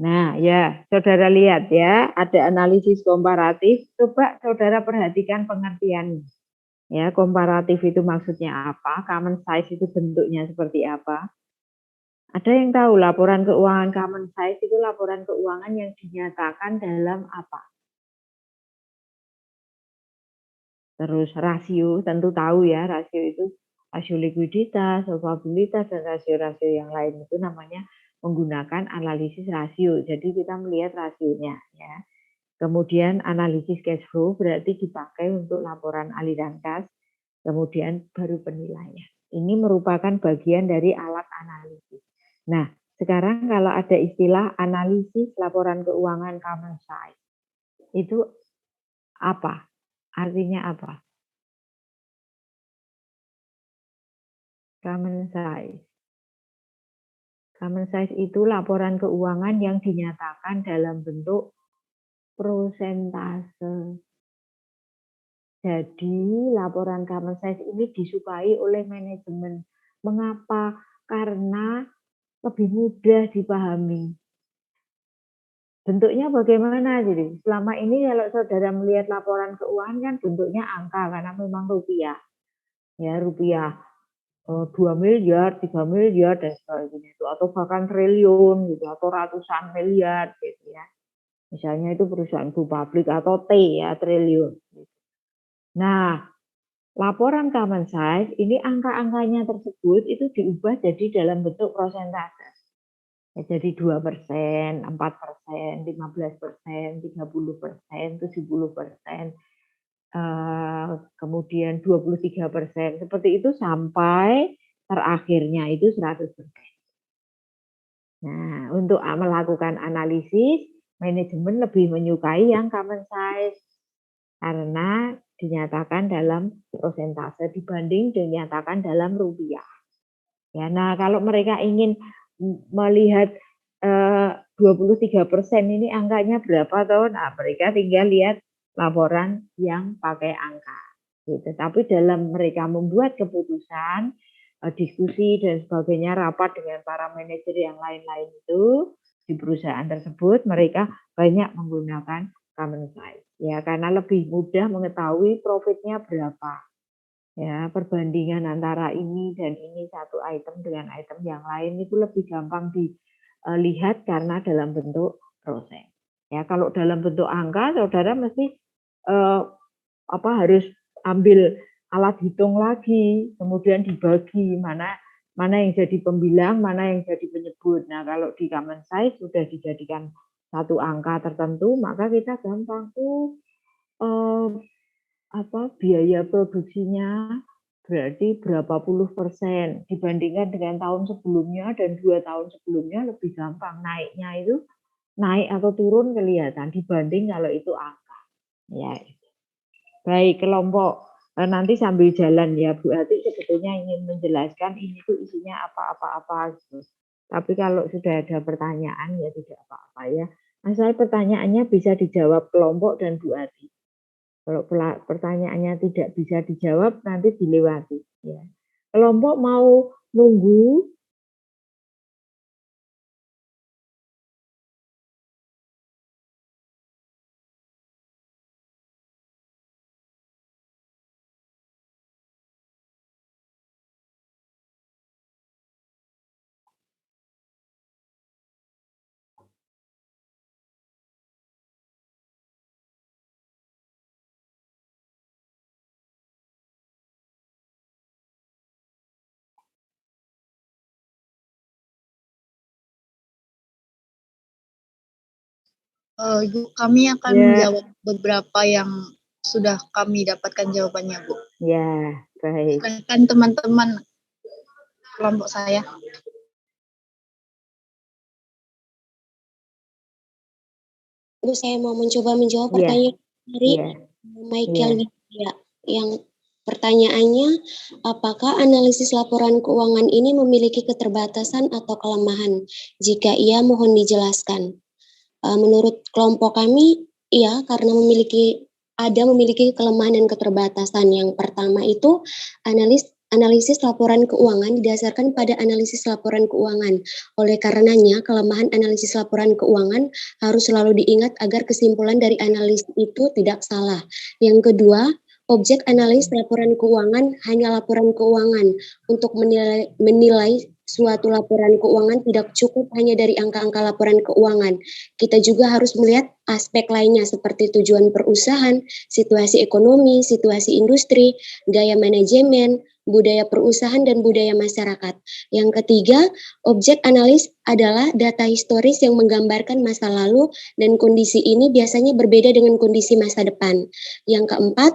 Nah, ya, saudara lihat ya, ada analisis komparatif. Coba saudara perhatikan pengertiannya. Ya, komparatif itu maksudnya apa? Common size itu bentuknya seperti apa? Ada yang tahu laporan keuangan common size itu laporan keuangan yang dinyatakan dalam apa? Terus rasio, tentu tahu ya, rasio itu rasio likuiditas, solvabilitas, dan rasio-rasio yang lain itu namanya menggunakan analisis rasio. Jadi kita melihat rasionya ya. Kemudian analisis cash flow berarti dipakai untuk laporan aliran kas, kemudian baru penilaian. Ini merupakan bagian dari alat analisis. Nah, sekarang kalau ada istilah analisis laporan keuangan common size, itu apa? Artinya apa? Common size. Common size itu laporan keuangan yang dinyatakan dalam bentuk prosentase. Jadi laporan common size ini disukai oleh manajemen. Mengapa? Karena lebih mudah dipahami. Bentuknya bagaimana? Jadi selama ini kalau saudara melihat laporan keuangan kan bentuknya angka karena memang rupiah. Ya, rupiah 2 miliar, 3 miliar dan sebagainya itu, atau bahkan triliun gitu, atau ratusan miliar gitu ya. Misalnya itu perusahaan go public atau T ya, triliun. Nah, laporan common size ini angka-angkanya tersebut itu diubah jadi dalam bentuk persentase. Ya, jadi 2%, 4%, 15%, 30%, 70%, kemudian 23%. Seperti itu sampai terakhirnya itu 100%. Nah, untuk melakukan analisis, manajemen lebih menyukai yang common size karena dinyatakan dalam persentase dibanding dinyatakan dalam rupiah. Ya, nah kalau mereka ingin melihat 23% ini angkanya berapa toh? Nah, mereka tinggal lihat laporan yang pakai angka. Gitu. Tapi dalam mereka membuat keputusan, diskusi dan sebagainya, rapat dengan para manajer yang lain-lain itu di perusahaan tersebut, mereka banyak menggunakan common size. Ya, karena lebih mudah mengetahui profitnya berapa. Ya, perbandingan antara ini dan ini, satu item dengan item yang lain itu lebih gampang dilihat karena dalam bentuk proses. Ya, kalau dalam bentuk angka, saudara mesti harus ambil alat hitung lagi, kemudian dibagi mana yang jadi pembilang, mana yang jadi penyebut. Nah, kalau di common size sudah dijadikan satu angka tertentu, maka kita gampang tuh biaya produksinya berarti berapa puluh persen dibandingkan dengan tahun sebelumnya, dan 2 tahun sebelumnya lebih gampang naiknya, itu naik atau turun kelihatan dibanding kalau itu angka. Ya, baik kelompok nanti sambil jalan ya Bu Ati sebetulnya ingin menjelaskan ini tuh isinya apa-apa gitu. Tapi kalau sudah ada pertanyaan ya tidak apa-apa ya. Asal pertanyaannya bisa dijawab kelompok dan Bu Ati. Kalau pertanyaannya tidak bisa dijawab, nanti dilewati. Ya. Kelompok mau nunggu? Ibu, kami akan Ya. menjawab beberapa yang sudah kami dapatkan jawabannya, Bu. Ya, baik. Silakan teman-teman kelompok saya. Bu, saya mau mencoba menjawab pertanyaan dari Michael Widya. Yang pertanyaannya, apakah analisis laporan keuangan ini memiliki keterbatasan atau kelemahan? Jika iya, mohon dijelaskan. Menurut kelompok kami, iya, karena memiliki kelemahan dan keterbatasan. Yang pertama itu analisis laporan keuangan didasarkan pada analisis laporan keuangan. Oleh karenanya, kelemahan analisis laporan keuangan harus selalu diingat agar kesimpulan dari analis itu tidak salah. Yang kedua, objek analis laporan keuangan hanya laporan keuangan untuk menilai suatu laporan keuangan tidak cukup hanya dari angka-angka laporan keuangan. Kita juga harus melihat aspek lainnya seperti tujuan perusahaan, situasi ekonomi, situasi industri, gaya manajemen, budaya perusahaan, dan budaya masyarakat. Yang ketiga, objek analis adalah data historis yang menggambarkan masa lalu dan kondisi ini biasanya berbeda dengan kondisi masa depan. Yang keempat,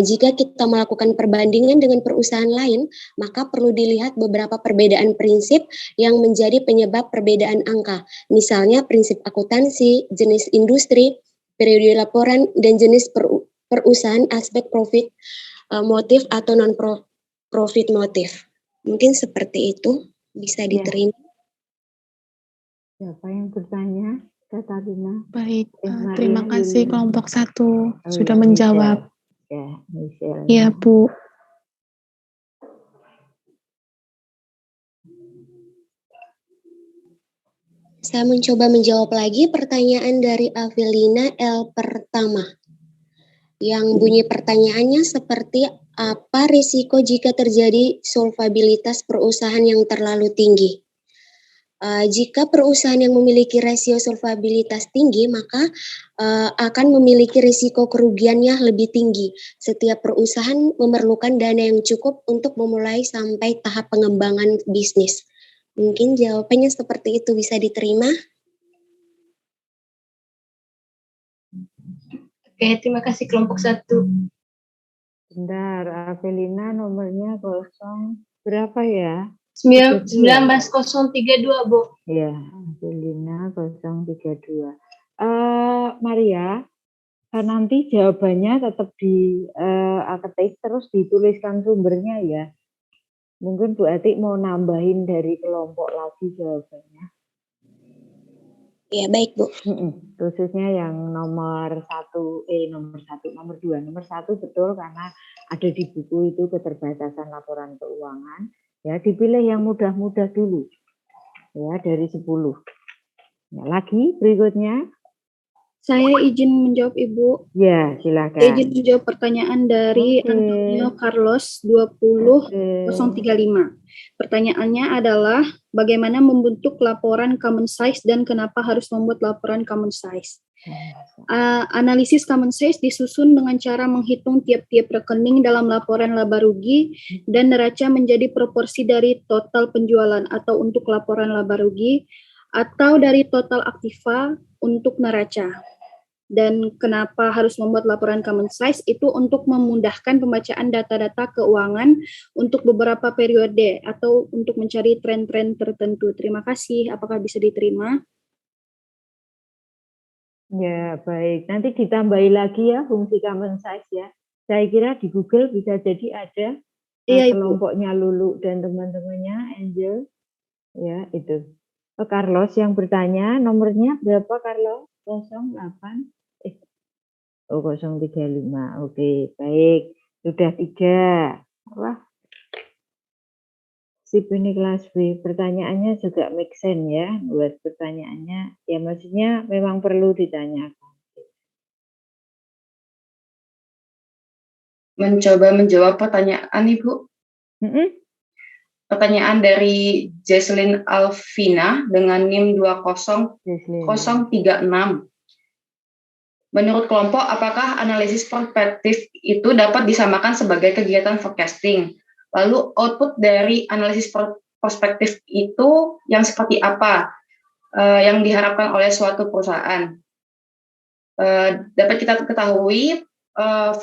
jika kita melakukan perbandingan dengan perusahaan lain, maka perlu dilihat beberapa perbedaan prinsip yang menjadi penyebab perbedaan angka. Misalnya prinsip akuntansi, jenis industri, periode laporan, dan jenis perusahaan, aspek profit motif atau non-profit motif. Mungkin seperti itu bisa diterima. Siapa yang bertanya? Katarina. Baik, Maria terima kasih dulu. kelompok 1 sudah ya, menjawab. Michelle. Ya, Michelle. Iya, Bu. Saya mencoba menjawab lagi pertanyaan dari Avelina L. pertama. Yang bunyi pertanyaannya seperti apa risiko jika terjadi solvabilitas perusahaan yang terlalu tinggi? Jika perusahaan yang memiliki rasio solvabilitas tinggi, maka akan memiliki risiko kerugiannya lebih tinggi. Setiap perusahaan memerlukan dana yang cukup untuk memulai sampai tahap pengembangan bisnis. Mungkin jawabannya seperti itu, bisa diterima. Oke, terima kasih kelompok 1. Bentar, Avelina nomornya 0 berapa ya? 19032, Bu. Ya, Avelina 032. Maria, nanti jawabannya tetap ketik terus dituliskan sumbernya ya. Mungkin Bu Atik mau nambahin dari kelompok lagi jawabannya. Ya, baik, Bu. Khususnya yang nomor 2. Nomor 1 betul karena ada di buku itu keterbatasan laporan keuangan. Ya, dipilih yang mudah-mudah dulu. Ya, dari 10. Nah, lagi berikutnya. Saya izin menjawab, Ibu. Ya, silakan. Saya izin menjawab pertanyaan dari Antonio Carlos 20035. Pertanyaannya adalah bagaimana membentuk laporan common size dan kenapa harus membuat laporan common size? Analisis common size disusun dengan cara menghitung tiap-tiap rekening dalam laporan laba rugi dan neraca menjadi proporsi dari total penjualan atau untuk laporan laba rugi atau dari total aktiva untuk neraca. Dan kenapa harus membuat laporan common size itu untuk memudahkan pembacaan data-data keuangan untuk beberapa periode atau untuk mencari tren-tren tertentu. Terima kasih. Apakah bisa diterima? Ya, baik. Nanti ditambahi lagi ya fungsi common size ya. Saya kira di Google bisa jadi ada kelompoknya Lulu dan teman-temannya, Angel. Ya, itu. Carlos yang bertanya, nomornya berapa Carlos? 08? 035. Oke, baik. Sudah 3. Wah. Sip, ini kelas B. Pertanyaannya juga make sense ya. Buat pertanyaannya, ya maksudnya memang perlu ditanyakan. Mencoba menjawab pertanyaan Ibu. Pertanyaan dari Jesslyn Alvina dengan NIM 20036. Menurut kelompok, apakah analisis prospektif itu dapat disamakan sebagai kegiatan forecasting? Lalu output dari analisis prospektif itu yang seperti apa yang diharapkan oleh suatu perusahaan? Dapat kita ketahui,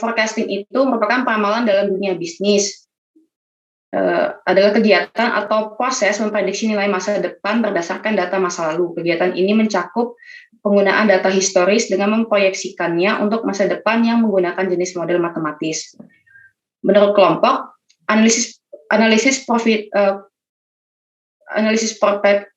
forecasting itu merupakan peramalan dalam dunia bisnis. Adalah kegiatan atau proses memprediksi nilai masa depan berdasarkan data masa lalu. Kegiatan ini mencakup penggunaan data historis dengan memproyeksikannya untuk masa depan yang menggunakan jenis model matematis. Menurut kelompok, analisis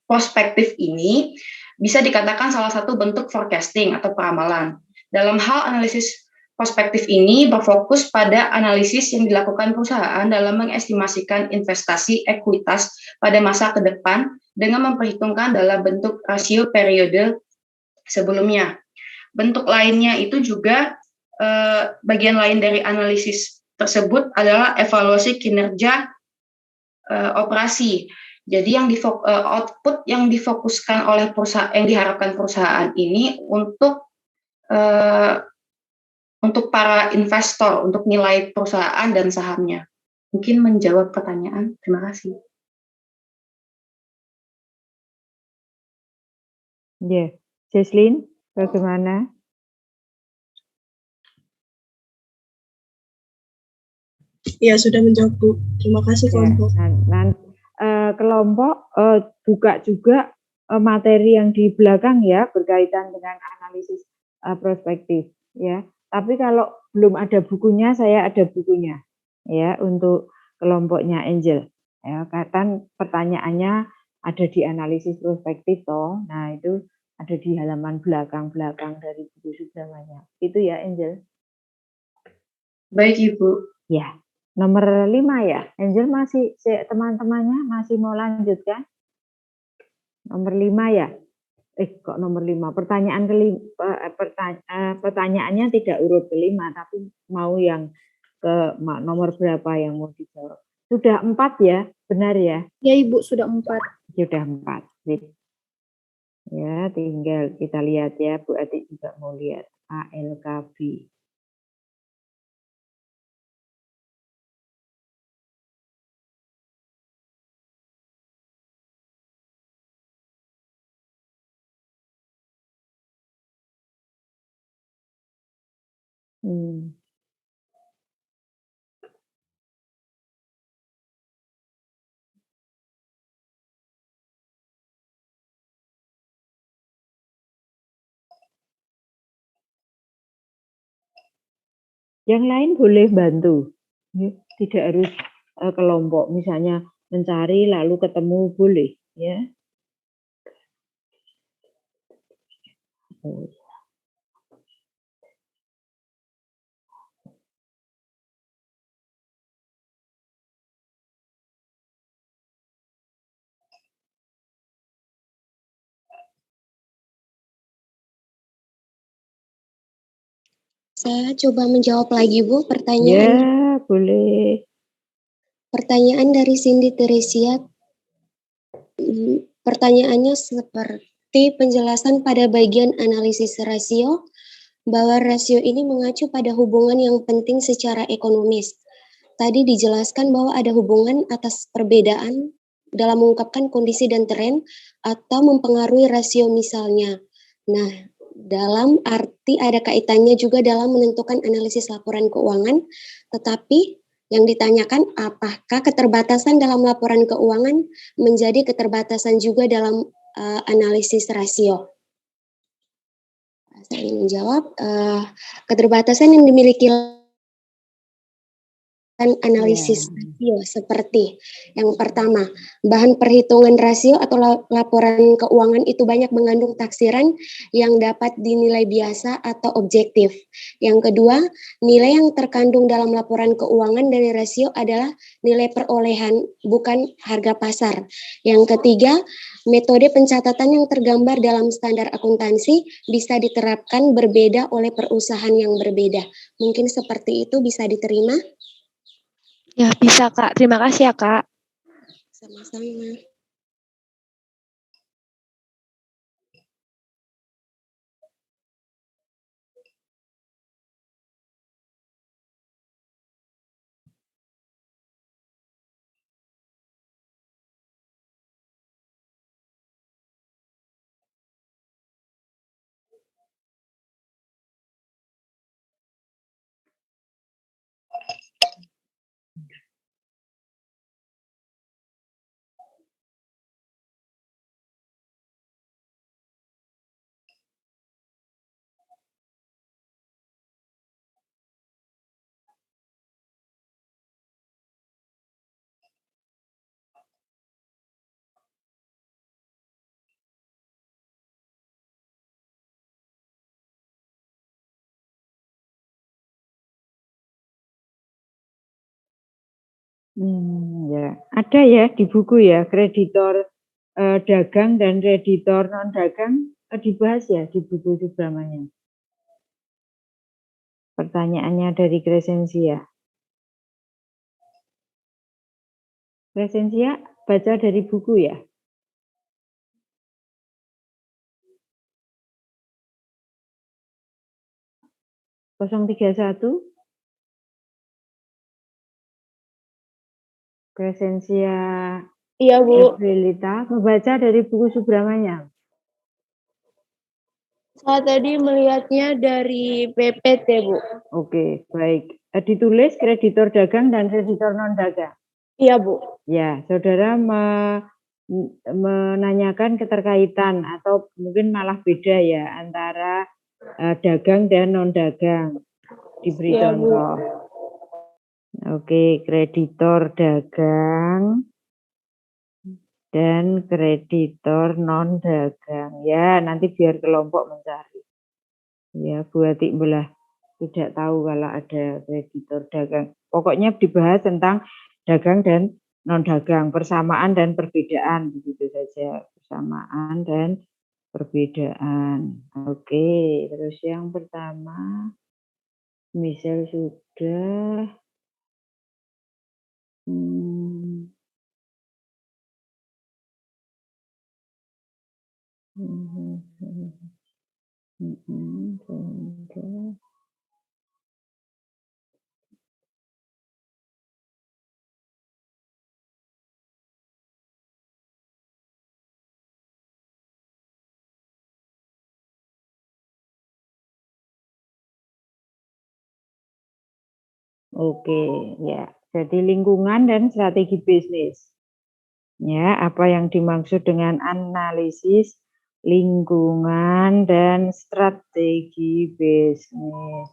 prospektif ini bisa dikatakan salah satu bentuk forecasting atau peramalan. Dalam hal analisis prospektif ini berfokus pada analisis yang dilakukan perusahaan dalam mengestimasikan investasi ekuitas pada masa ke depan dengan memperhitungkan dalam bentuk rasio periode sebelumnya. Bentuk lainnya itu juga bagian lain dari analisis tersebut adalah evaluasi kinerja operasi. Jadi output yang difokuskan oleh perusahaan, yang diharapkan perusahaan ini untuk para investor, untuk nilai perusahaan dan sahamnya. Mungkin menjawab pertanyaan. Terima kasih. Ya, Jesslyn, bagaimana? Ya, sudah menjawab, Bu. Terima kasih, kelompok. Kelompok buka juga materi yang di belakang ya, berkaitan dengan analisis prospektif ya. Tapi kalau belum ada bukunya, saya ada bukunya ya untuk kelompoknya Angel. Ya, kan pertanyaannya ada di analisis prospektif toh. Nah, itu ada di halaman belakang-belakang dari buku Subramanya. Itu ya, Angel. Baik, Ibu. Ya. Nomor 5 ya, Angel masih, teman-temannya masih mau lanjutkan? Nomor 5 ya? Kok nomor 5? Pertanyaan pertanyaannya tidak urut kelima, tapi mau yang ke nomor berapa yang mau dijawab? Sudah 4 ya, benar ya? Ya Ibu, sudah 4. Sudah 4. Ya, tinggal kita lihat ya, Bu Atik juga mau lihat ALKB. Yang lain boleh bantu, tidak harus kelompok, misalnya mencari lalu ketemu boleh, ya. Saya coba menjawab lagi, Bu, pertanyaan. Ya, boleh. Pertanyaan dari Cindy Teresia. Pertanyaannya seperti penjelasan pada bagian analisis rasio, bahwa rasio ini mengacu pada hubungan yang penting secara ekonomis. Tadi dijelaskan bahwa ada hubungan atas perbedaan dalam mengungkapkan kondisi dan tren atau mempengaruhi rasio misalnya. Nah, dalam arti ada kaitannya juga dalam menentukan analisis laporan keuangan, tetapi yang ditanyakan apakah keterbatasan dalam laporan keuangan menjadi keterbatasan juga dalam analisis rasio. Saya ingin menjawab, keterbatasan yang dimiliki analisis rasio seperti yang pertama, bahan perhitungan rasio atau laporan keuangan itu banyak mengandung taksiran yang dapat dinilai biasa atau objektif. Yang kedua, nilai yang terkandung dalam laporan keuangan dari rasio adalah nilai perolehan, bukan harga pasar. Yang ketiga, metode pencatatan yang tergambar dalam standar akuntansi bisa diterapkan berbeda oleh perusahaan yang berbeda. Mungkin seperti itu bisa diterima? Ya, bisa, Kak. Terima kasih ya, Kak. Sama-sama. Ya, ada ya di buku ya, kreditor dagang dan kreditor non dagang dibahas ya di buku Subramanya. Pertanyaannya dari Crescentia. Crescentia baca dari buku ya? (031) Crescentia Iya, Bu. Evelita membaca dari buku Subramanyam. Saya tadi melihatnya dari PPT, Bu. Oke, baik. Ditulis kreditor dagang dan kreditor non-dagang. Iya, Bu. Ya, saudara menanyakan keterkaitan atau mungkin malah beda ya antara dagang dan non-dagang. Diberi Iya, Bu. contoh. Oke, kreditor dagang dan kreditor non-dagang. Ya, nanti biar kelompok mencari. Ya, Bu Atik belah tidak tahu kalau ada kreditor dagang. Pokoknya dibahas tentang dagang dan non-dagang, persamaan dan perbedaan, begitu saja. Persamaan dan perbedaan. Oke, terus yang pertama, misal sudah. Oke, ya. Jadi lingkungan dan strategi bisnis. Ya, apa yang dimaksud dengan analisis lingkungan dan strategi bisnis.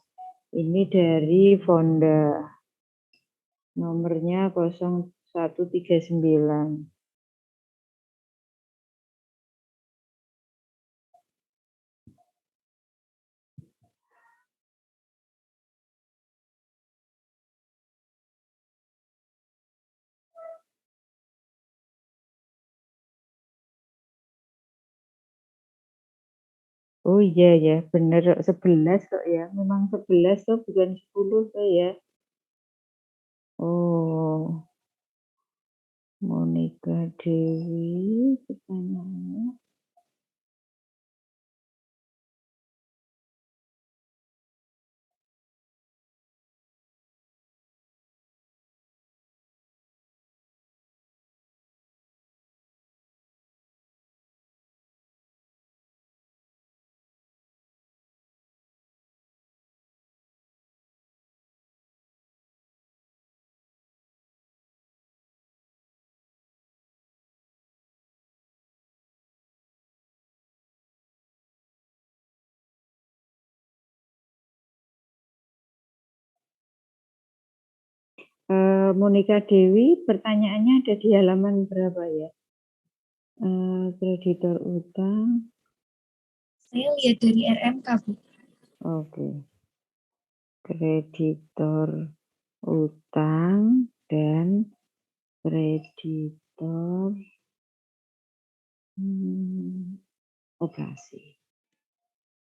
Ini dari Fonda. Nomornya 0139. Oh iya ya, benar 11 kok ya. Memang 11 kok, bukan 10 kok ya. Oh, Monica Dewi pertanyaannya. Monica Dewi, pertanyaannya ada di halaman berapa ya? Kreditor utang. Saya lihat dari RMK, Bu. Oke. Kreditor utang dan kreditor operasi.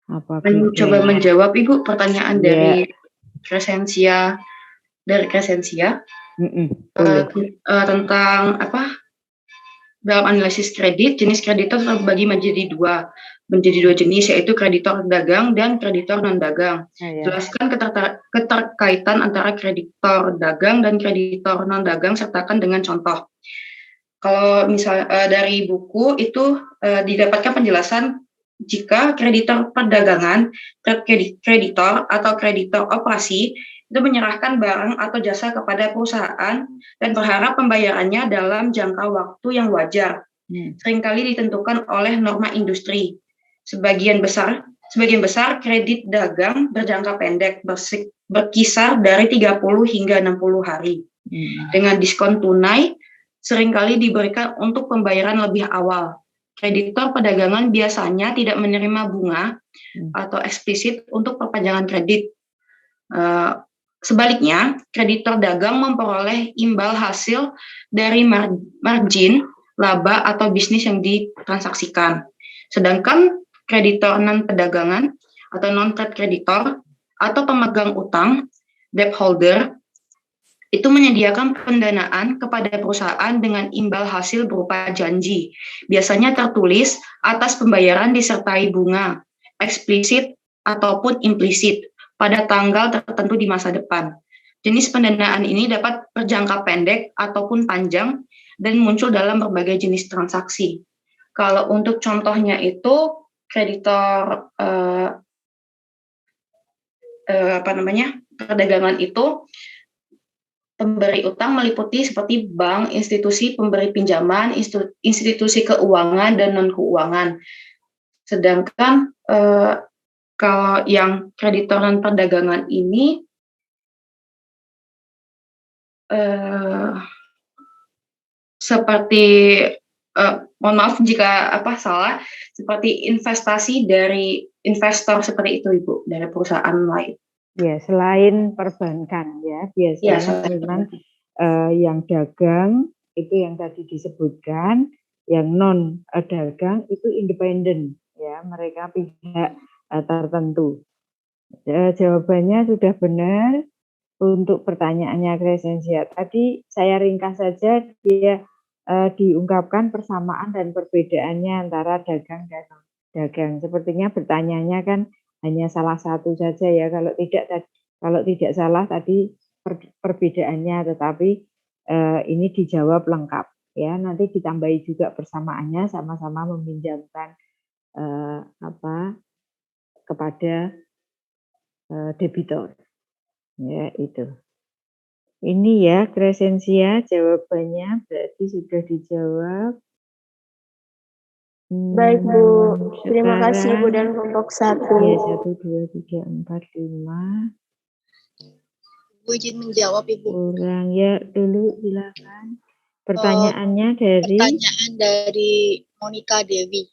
Apa Mencoba bedanya? menjawab Ibu pertanyaan Ya. dari Crescentia tentang apa? Dalam analisis kredit, jenis kreditor terbagi menjadi dua jenis, yaitu kreditor dagang dan kreditor non-dagang. Jelaskan keterkaitan antara kreditor dagang dan kreditor non-dagang, sertakan dengan contoh. Kalau misalnya dari buku itu didapatkan penjelasan jika kreditor perdagangan, kreditor atau kreditor operasi itu menyerahkan barang atau jasa kepada perusahaan dan berharap pembayarannya dalam jangka waktu yang wajar. Seringkali ditentukan oleh norma industri. Sebagian besar kredit dagang berjangka pendek berkisar dari 30 hingga 60 hari. Dengan diskon tunai seringkali diberikan untuk pembayaran lebih awal. Kreditor perdagangan biasanya tidak menerima bunga atau eksplisit untuk perpanjangan kredit. Sebaliknya, kreditor dagang memperoleh imbal hasil dari margin, laba atau bisnis yang ditransaksikan. Sedangkan kreditor non-perdagangan atau non-trade kreditor atau pemegang utang, debt holder, itu menyediakan pendanaan kepada perusahaan dengan imbal hasil berupa janji, biasanya tertulis atas pembayaran disertai bunga, eksplisit ataupun implisit, pada tanggal tertentu di masa depan. Jenis pendanaan ini dapat berjangka pendek ataupun panjang dan muncul dalam berbagai jenis transaksi. Kalau untuk contohnya itu kreditor perdagangan itu pemberi utang meliputi seperti bank, institusi pemberi pinjaman, institusi keuangan dan non keuangan. Sedangkan kalau yang kreditoran perdagangan ini seperti mohon maaf jika salah, seperti investasi dari investor seperti itu Ibu, dari perusahaan lain. Ya, selain perbankan ya, biasanya memang yang dagang itu yang tadi disebutkan, yang non dagang itu independen ya, mereka pihak tertentu. Jawabannya sudah benar. Untuk pertanyaannya Crescentia tadi saya ringkas saja, dia diungkapkan persamaan dan perbedaannya antara dagang dan non dagang. Sepertinya bertanyanya kan hanya salah satu saja ya, kalau tidak salah tadi perbedaannya, tetapi ini dijawab lengkap ya. Nanti ditambahi juga persamaannya, sama-sama meminjamkan kepada debitor. Ya, itu. Ini ya, Crescentia jawabannya berarti sudah dijawab. Baik, Bu. Terima kasih, Bu, dan kelompok 1. Ya, 1, 2, 3, 4, 5. Bu izin menjawab, Ibu. Kurang ya, dulu silakan. Pertanyaannya Pertanyaan dari Monica Dewi.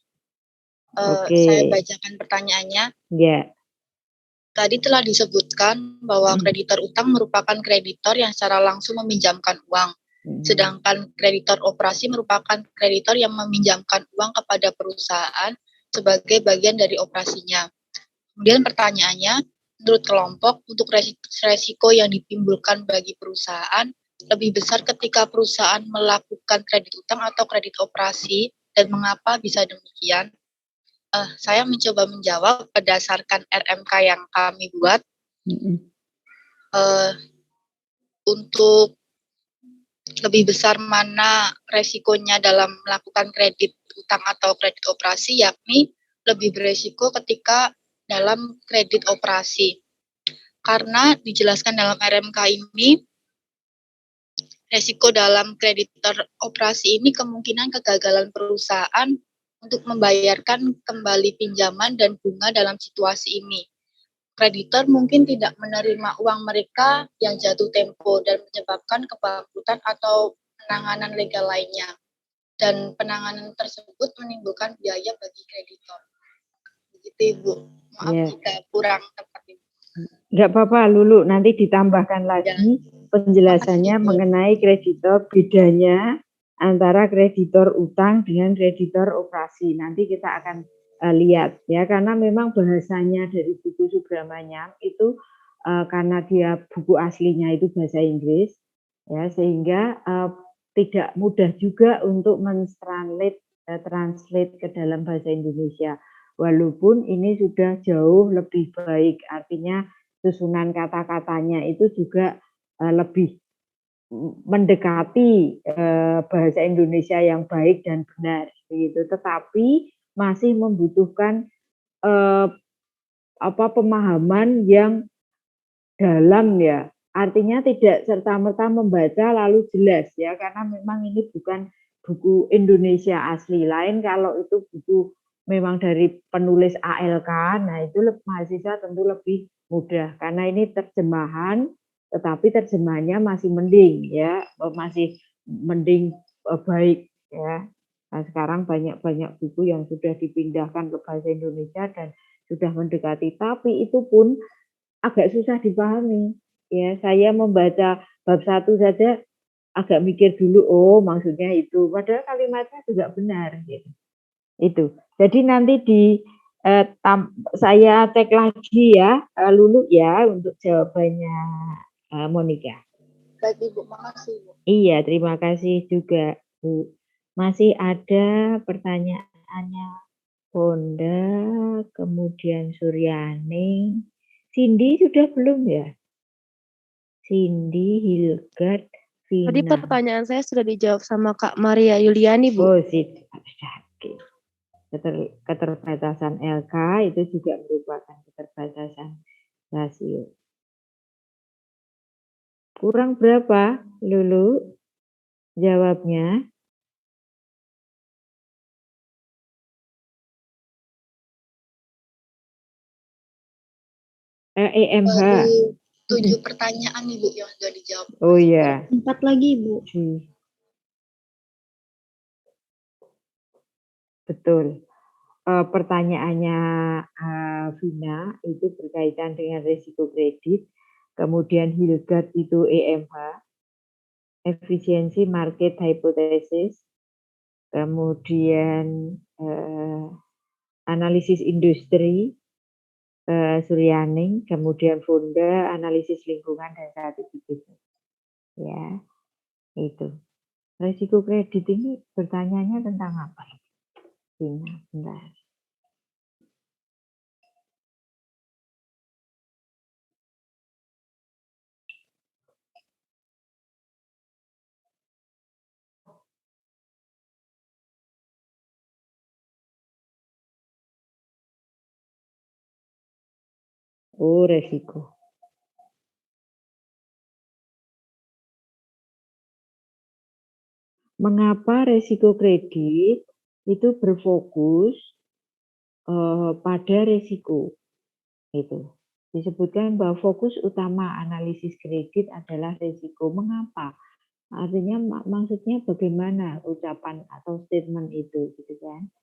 Saya bacakan pertanyaannya. Ya. Tadi telah disebutkan bahwa kreditor utang merupakan kreditor yang secara langsung meminjamkan uang. Sedangkan kreditor operasi merupakan kreditor yang meminjamkan uang kepada perusahaan sebagai bagian dari operasinya. Kemudian pertanyaannya, menurut kelompok, untuk resiko yang ditimbulkan bagi perusahaan lebih besar ketika perusahaan melakukan kredit utang atau kredit operasi, dan mengapa bisa demikian? Saya mencoba menjawab berdasarkan RMK yang kami buat. Untuk lebih besar mana resikonya dalam melakukan kredit utang atau kredit operasi, yakni lebih beresiko ketika dalam kredit operasi. Karena dijelaskan dalam RMK ini, resiko dalam kreditor operasi ini kemungkinan kegagalan perusahaan untuk membayarkan kembali pinjaman dan bunga dalam situasi ini. Kreditor mungkin tidak menerima uang mereka yang jatuh tempo dan menyebabkan kebangkrutan atau penanganan legal lainnya. Dan penanganan tersebut menimbulkan biaya bagi kreditor. Begitu, Ibu. Maaf jika kurang tepat, Ibu. Enggak apa-apa, Lulu. Nanti ditambahkan lagi penjelasannya mengenai kreditor, bedanya antara kreditor utang dengan kreditor operasi. Nanti kita akan lihat ya, karena memang bahasanya dari buku Subramanyam itu karena dia buku aslinya itu bahasa Inggris ya, sehingga tidak mudah juga untuk translate ke dalam bahasa Indonesia. Walaupun ini sudah jauh lebih baik, artinya susunan kata-katanya itu juga lebih mendekati bahasa Indonesia yang baik dan benar begitu, tetapi masih membutuhkan pemahaman yang dalam ya, artinya tidak serta-merta membaca lalu jelas ya, karena memang ini bukan buku Indonesia asli. Lain kalau itu buku memang dari penulis ALK, nah itu mahasiswa tentu lebih mudah karena ini terjemahan, tetapi terjemahannya masih mending ya, masih mending baik ya. Nah, sekarang banyak buku yang sudah dipindahkan ke bahasa Indonesia dan sudah mendekati, tapi itu pun agak susah dipahami ya. Saya membaca bab 1 saja agak mikir dulu, oh maksudnya itu, padahal kalimatnya juga benar gitu. Itu. Jadi nanti saya cek lagi ya, Lulu ya, untuk jawabannya Monica. Baik Ibu, makasih Ibu. Iya, terima kasih juga, Bu. Masih ada pertanyaannya Honda, kemudian Suryaning. Cindy sudah belum ya? Cindy, Hilgard, Tadi Vina. pertanyaan saya sudah dijawab sama Kak Maria Yuliani, Bu. Oh, oke. Keterbatasan LK itu juga merupakan keterbatasan rasio. Kurang berapa, Lulu? Jawabnya? EMH. Baru 7 pertanyaan Ibu yang sudah dijawab. Oh iya. 4 lagi, Bu. Betul. Pertanyaannya Vina itu berkaitan dengan risiko kredit. Kemudian Hilgard itu EMH, efisiensi market hypothesis. Kemudian analisis industri, Suryaning, kemudian Fonda, analisis lingkungan dan strategi bisnis. Ya, itu. Risiko kredit ini bertanyanya tentang apa? Bentar. Oh, resiko. Mengapa resiko kredit itu berfokus pada resiko? Itu disebutkan bahwa fokus utama analisis kredit adalah resiko. Mengapa? Artinya maksudnya bagaimana ucapan atau statement itu, gitu kan?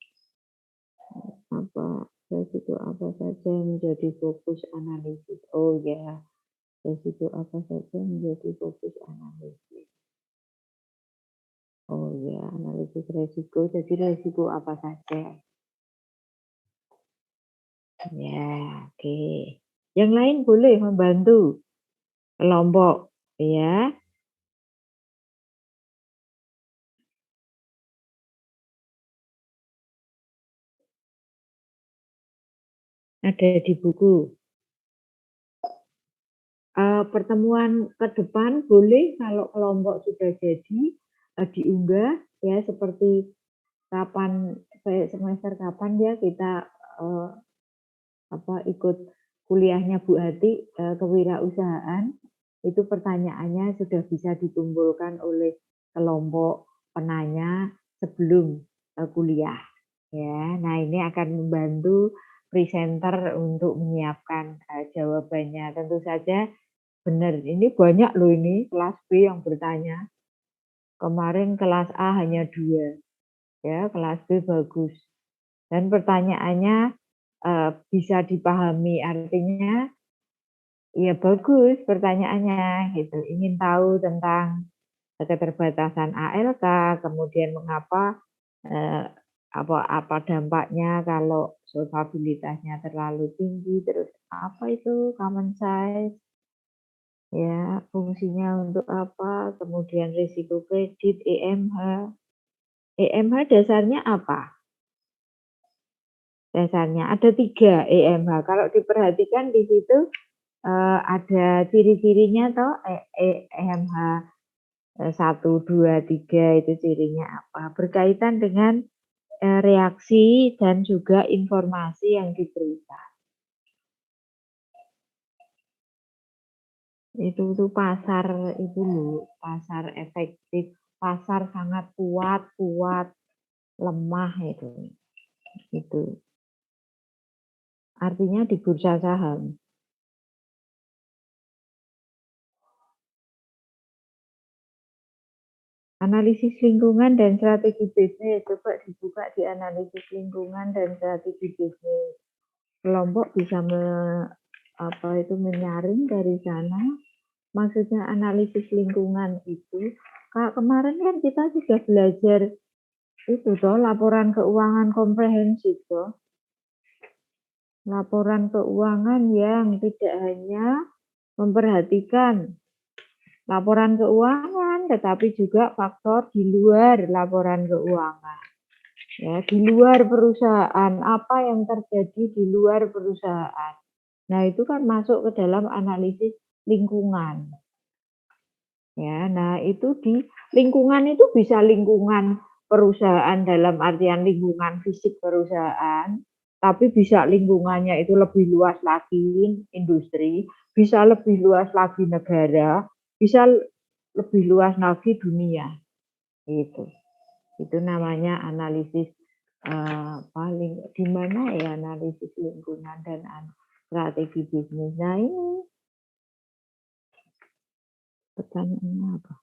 Apa resiko apa saja menjadi fokus analisis? Oh ya, resiko apa saja menjadi fokus analisis? Oh ya, analisis resiko. Jadi resiko apa saja? Ya, oke. Yang lain boleh membantu kelompok, ya. Ada di buku. Pertemuan ke depan boleh kalau kelompok sudah jadi diunggah ya, seperti kapan semester kapan ya kita ikut kuliahnya Bu Hati kewirausahaan, itu pertanyaannya sudah bisa dikumpulkan oleh kelompok penanya sebelum kuliah ya. Nah, ini akan membantu presenter untuk menyiapkan jawabannya. Tentu saja benar, ini banyak loh, ini kelas B yang bertanya. Kemarin kelas A hanya 2, ya, kelas B bagus. Dan pertanyaannya bisa dipahami, artinya ya bagus pertanyaannya gitu. Ingin tahu tentang keterbatasan ALK, kemudian mengapa apa dampaknya kalau solvabilitasnya terlalu tinggi, terus apa itu common size, ya, fungsinya untuk apa, kemudian risiko kredit, EMH. EMH dasarnya apa? Dasarnya ada 3 EMH. Kalau diperhatikan di situ ada ciri-cirinya toh, EMH 1, 2, 3 itu cirinya apa? Berkaitan dengan reaksi dan juga informasi yang diberikan. Itu pasar itu loh, pasar efektif, pasar sangat kuat, lemah itu. Itu. Artinya di bursa saham. Analisis lingkungan dan strategi bisnis. Coba dibuka di analisis lingkungan dan strategi bisnis. Kelompok bisa menyaring dari sana. Maksudnya analisis lingkungan itu, kemarin kan kita sudah belajar itu toh, laporan keuangan komprehensif toh. Laporan keuangan yang tidak hanya memperhatikan laporan keuangan, tetapi juga faktor di luar laporan keuangan. Ya, di luar perusahaan, apa yang terjadi di luar perusahaan. Nah, itu kan masuk ke dalam analisis lingkungan. Ya, nah itu di lingkungan itu bisa lingkungan perusahaan dalam artian lingkungan fisik perusahaan, tapi bisa lingkungannya itu lebih luas lagi industri, bisa lebih luas lagi negara, bisa lebih luas lagi dunia. Gitu. Itu namanya analisis paling di mana ya analisis lingkungan dan strategi bisnis. Nah ini pertanyaannya apa?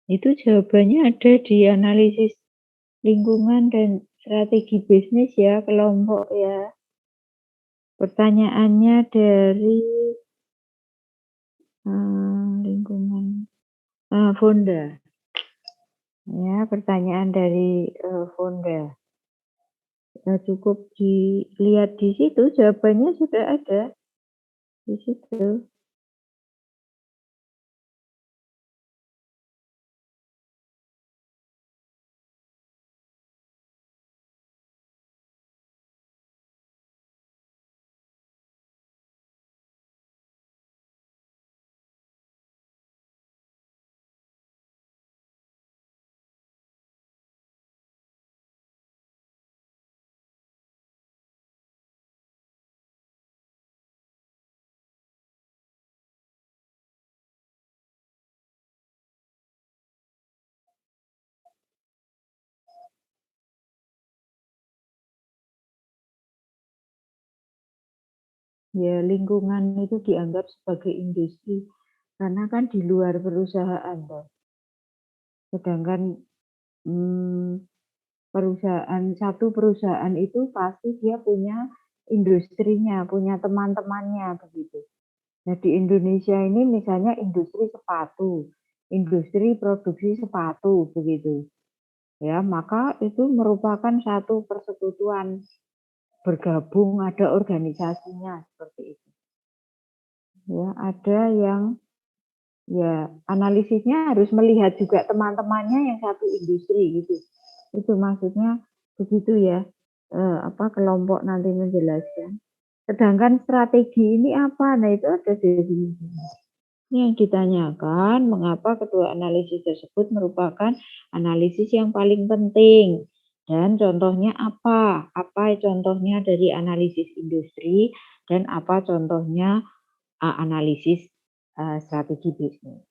Itu jawabannya ada di analisis lingkungan dan strategi bisnis ya, kelompok ya. Pertanyaannya dari lingkungan Fonda. Ya, pertanyaan dari Fonda. Cukup dilihat di situ, jawabannya sudah ada di situ. Ya, lingkungan itu dianggap sebagai industri karena kan di luar perusahaan toh. Sedangkan satu perusahaan itu pasti dia punya industrinya, punya teman-temannya begitu. Nah, di Indonesia ini misalnya industri sepatu, industri produksi sepatu begitu. Ya, maka itu merupakan satu persekutuan bergabung, ada organisasinya seperti itu. Ya, ada yang ya analisisnya harus melihat juga teman-temannya yang satu industri gitu. Itu maksudnya begitu ya. Kelompok nanti menjelaskan. Sedangkan strategi ini apa? Nah, itu ada definisinya. Ini yang ditanyakan, mengapa kedua analisis tersebut merupakan analisis yang paling penting. Dan contohnya apa? Apa contohnya dari analisis industri dan apa contohnya analisis strategi bisnis.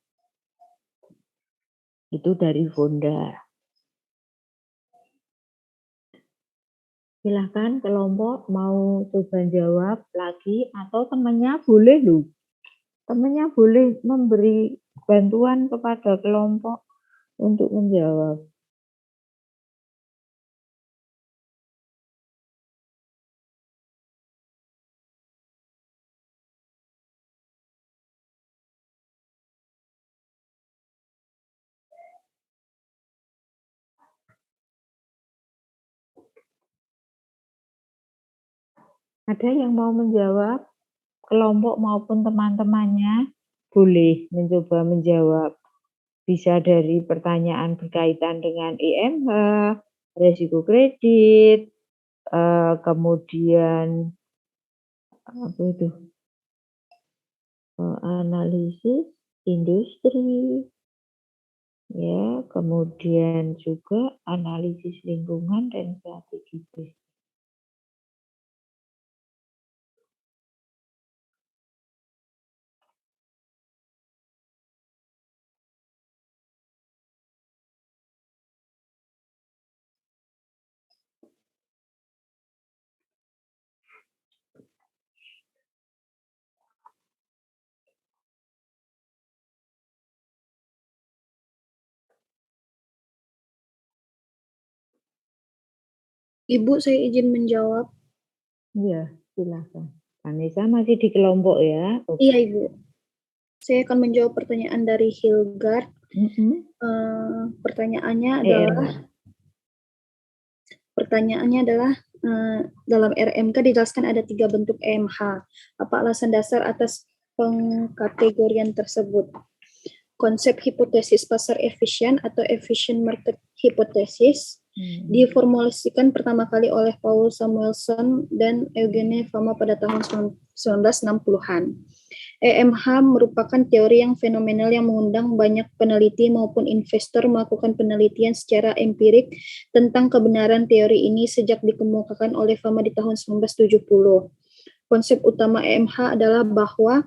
Itu dari Fonda. Silahkan kelompok mau coba jawab lagi atau temannya boleh loh. Temannya boleh memberi bantuan kepada kelompok untuk menjawab. Ada yang mau menjawab? Kelompok maupun teman-temannya boleh mencoba menjawab. Bisa dari pertanyaan berkaitan dengan IMH, resiko kredit, kemudian analisis industri, ya, kemudian juga analisis lingkungan dan strategi bisnis. Ibu, saya izin menjawab. Iya, silakan. Vanessa masih di kelompok ya? Oke. Iya, Ibu. Saya akan menjawab pertanyaan dari Hilgard. Pertanyaannya adalah dalam RMK dijelaskan ada 3 bentuk EMH. Apa alasan dasar atas pengkategorian tersebut? Konsep hipotesis pasar efisien atau efficient market hypothesis diformulasikan pertama kali oleh Paul Samuelson dan Eugene Fama pada tahun 1960-an. EMH merupakan teori yang fenomenal yang mengundang banyak peneliti maupun investor melakukan penelitian secara empirik tentang kebenaran teori ini sejak dikemukakan oleh Fama di tahun 1970. Konsep utama EMH adalah bahwa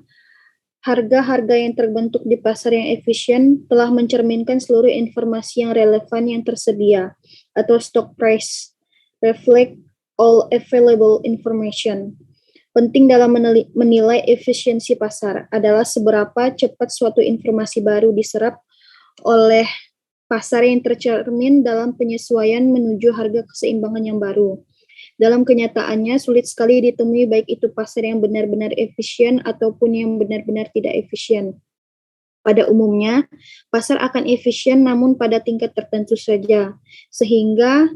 harga-harga yang terbentuk di pasar yang efisien telah mencerminkan seluruh informasi yang relevan yang tersedia, atau stock price reflect all available information. Penting dalam menilai efisiensi pasar adalah seberapa cepat suatu informasi baru diserap oleh pasar yang tercermin dalam penyesuaian menuju harga keseimbangan yang baru. Dalam kenyataannya, sulit sekali ditemui baik itu pasar yang benar-benar efisien ataupun yang benar-benar tidak efisien. Pada umumnya, pasar akan efisien namun pada tingkat tertentu saja, sehingga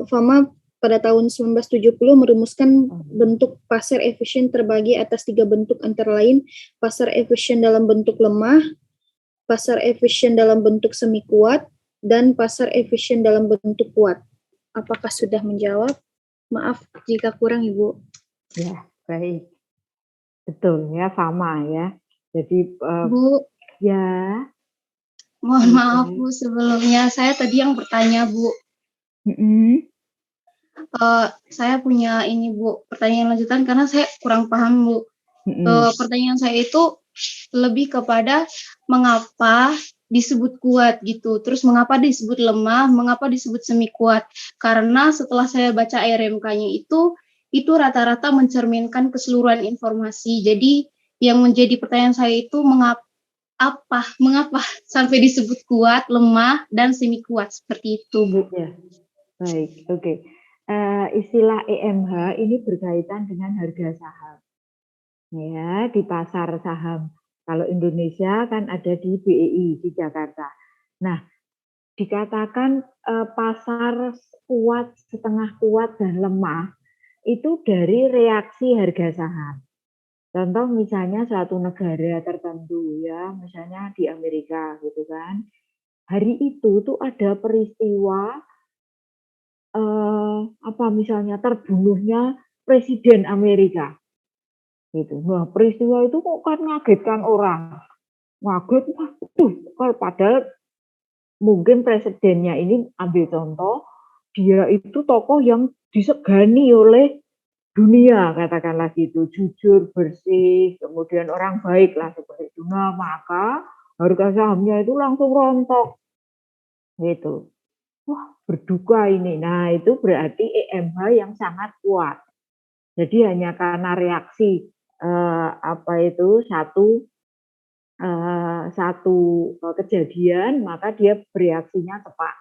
Fama pada tahun 1970 merumuskan bentuk pasar efisien terbagi atas 3 bentuk antara lain pasar efisien dalam bentuk lemah, pasar efisien dalam bentuk semi kuat, dan pasar efisien dalam bentuk kuat. Apakah sudah menjawab? Maaf jika kurang, Ibu. Ya, baik. Betul ya, sama ya. Jadi, Bu, ya. mohon maaf Bu, sebelumnya saya tadi yang bertanya Bu. Saya punya ini Bu, pertanyaan lanjutan karena saya kurang paham Bu. Pertanyaan saya itu lebih kepada mengapa disebut kuat gitu, terus mengapa disebut lemah, mengapa disebut semi kuat. Karena setelah saya baca RMK-nya itu rata-rata mencerminkan keseluruhan informasi. Jadi yang menjadi pertanyaan saya itu mengapa sampai disebut kuat, lemah, dan semi kuat seperti itu Bu. Ya, baik, oke. Istilah EMH ini berkaitan dengan harga saham. Ya, di pasar saham. Kalau Indonesia kan ada di BEI di Jakarta. Nah, dikatakan pasar kuat, setengah kuat, dan lemah itu dari reaksi harga saham. Contoh misalnya suatu negara tertentu ya, misalnya di Amerika gitu kan. Hari itu tuh ada peristiwa misalnya terbunuhnya Presiden Amerika. Gitu. Nah, peristiwa itu kok kan ngagetkan orang. Ngaget, padahal mungkin presidennya ini ambil contoh, dia itu tokoh yang disegani oleh dunia, katakanlah gitu, jujur, bersih, kemudian orang baik lah seperti itu. Nah, maka harga sahamnya itu langsung rontok. Gitu. Wah, berduka ini. Nah, itu berarti EMH yang sangat kuat. Jadi hanya karena reaksi satu kejadian, maka dia bereaksinya cepat.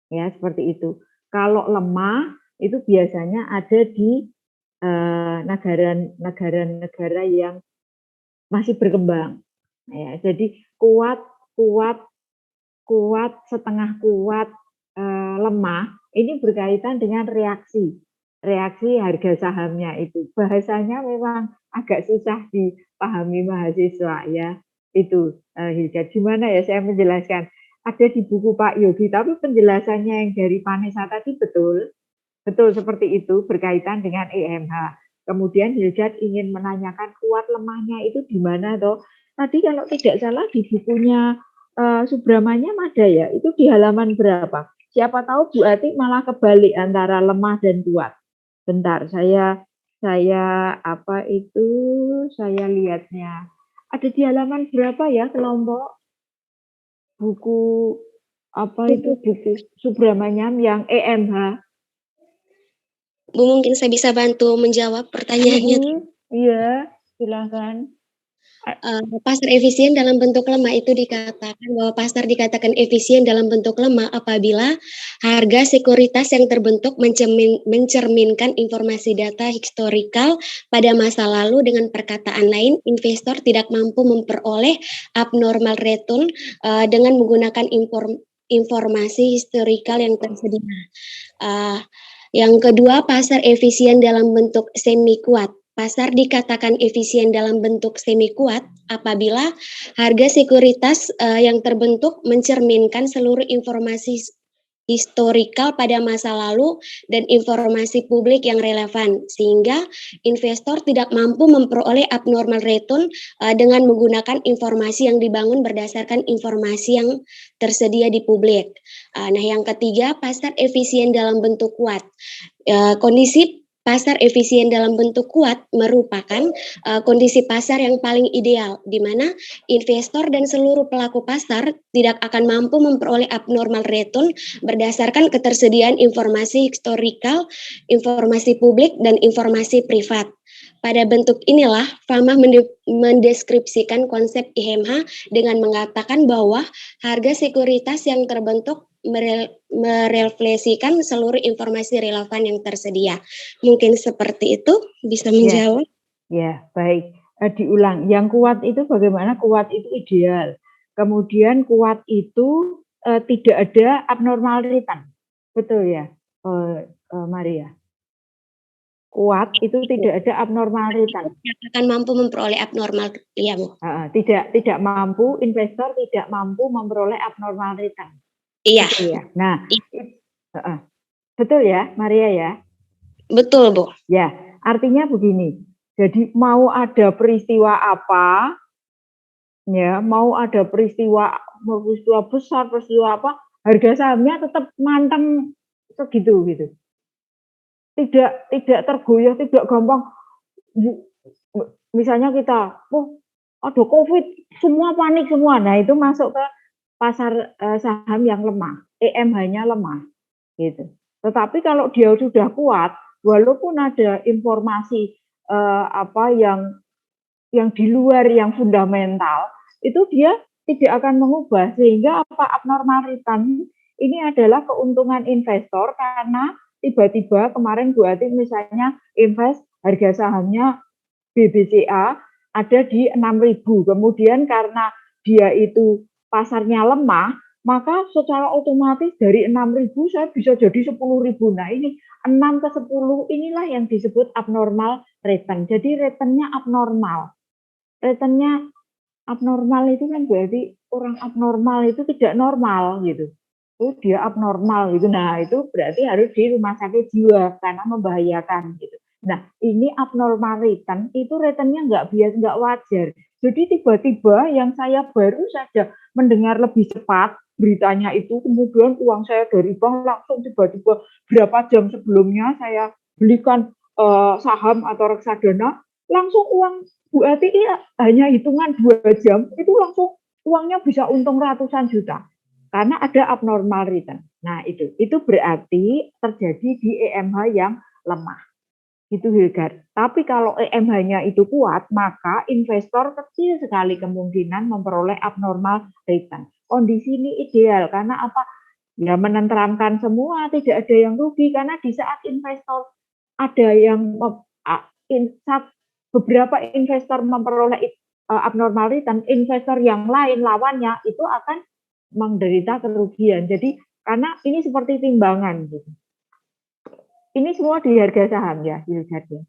Ya, seperti itu. Kalau lemah itu biasanya ada di negara-negara yang masih berkembang. Ya, jadi kuat, setengah kuat, lemah, ini berkaitan dengan reaksi harga sahamnya itu. Bahasanya memang agak susah dipahami mahasiswa ya. Itu Hilda, gimana ya saya menjelaskan? Ada di buku Pak Yogi, tapi penjelasannya yang dari Vanessa tadi betul seperti itu, berkaitan dengan EMH. Kemudian Hilda ingin menanyakan kuat lemahnya itu di mana toh? tadi kalau tidak salah di bukunya Subramanyam ada ya, itu di halaman berapa? Siapa tahu Bu Ati malah kebalik antara lemah dan kuat. Bentar, saya apa itu, saya lihatnya. Ada di halaman berapa ya kelompok buku apa itu, buku Subramanyam yang EMH? Bu, mungkin saya bisa bantu menjawab pertanyaannya. Iya, silakan. Pasar efisien dalam bentuk lemah itu dikatakan bahwa pasar dikatakan efisien dalam bentuk lemah apabila harga sekuritas yang terbentuk mencerminkan informasi data historikal pada masa lalu. Dengan perkataan lain, investor tidak mampu memperoleh abnormal return dengan menggunakan informasi historikal yang tersedia. Yang kedua, pasar efisien dalam bentuk semi kuat. Pasar dikatakan efisien dalam bentuk semi kuat apabila harga sekuritas yang terbentuk mencerminkan seluruh informasi historikal pada masa lalu dan informasi publik yang relevan, sehingga investor tidak mampu memperoleh abnormal return dengan menggunakan informasi yang dibangun berdasarkan informasi yang tersedia di publik. Nah, yang ketiga, pasar efisien dalam bentuk kuat. Kondisi pasar efisien dalam bentuk kuat merupakan kondisi pasar yang paling ideal, di mana investor dan seluruh pelaku pasar tidak akan mampu memperoleh abnormal return berdasarkan ketersediaan informasi historikal, informasi publik, dan informasi privat. Pada bentuk inilah, Fama mendeskripsikan konsep IHMH dengan mengatakan bahwa harga sekuritas yang terbentuk merefleksikan seluruh informasi relevan yang tersedia. Mungkin seperti itu bisa menjawab. Ya, baik. Diulang, yang kuat itu bagaimana? Kuat itu ideal. Kemudian kuat itu tidak ada abnormal return. Betul ya, Maria? Kuat itu tidak ada abnormal return. Akan mampu memperoleh abnormal, ya Bu. Tidak mampu, investor tidak mampu memperoleh abnormal return. Iya. Betul ya. Nah, betul ya, Maria ya. Betul Bu. Ya, artinya begini. Jadi mau ada peristiwa apa, ya, mau ada peristiwa besar, peristiwa apa, harga sahamnya tetap manteng segitu gitu. Tidak tergoyah, tidak gampang. Misalnya kita, ada COVID, semua panik semua. Nah, itu masuk ke pasar saham yang lemah, EMH-nya lemah, gitu. Tetapi kalau dia sudah kuat, walaupun ada informasi apa yang di luar yang fundamental, itu dia tidak akan mengubah, sehingga apa, abnormal return ini adalah keuntungan investor karena tiba-tiba kemarin Bu Ati misalnya invest harga sahamnya BBCA ada di 6.000, kemudian karena dia itu pasarnya lemah, maka secara otomatis dari 6.000 saya bisa jadi 10.000. Nah, ini 6 ke 10 inilah yang disebut abnormal return. Jadi returnnya abnormal. Returnnya abnormal itu kan berarti orang abnormal itu tidak normal gitu. Oh, dia abnormal gitu. Nah, itu berarti harus di rumah sakit jiwa karena membahayakan gitu. Nah, ini abnormal return, itu returnnya nggak biasa, nggak wajar. Jadi tiba-tiba yang saya baru saja mendengar lebih cepat beritanya itu, kemudian uang saya dari bank langsung tiba-tiba berapa jam sebelumnya saya belikan saham atau reksadana, langsung uang Bu Ati hanya hitungan 2 jam, itu langsung uangnya bisa untung ratusan juta. Karena ada abnormal return. Nah, itu berarti terjadi di EMH yang lemah. Itu Hilgard. Tapi kalau EMH-nya itu kuat, maka investor kecil sekali kemungkinan memperoleh abnormal return. Kondisi ini ideal karena apa? Ya menenteramkan semua, tidak ada yang rugi karena di saat investor ada yang beberapa investor memperoleh abnormal return, investor yang lain lawannya itu akan menderita kerugian. Jadi karena ini seperti timbangan gitu. Ini semua di harga saham ya, Hilgard.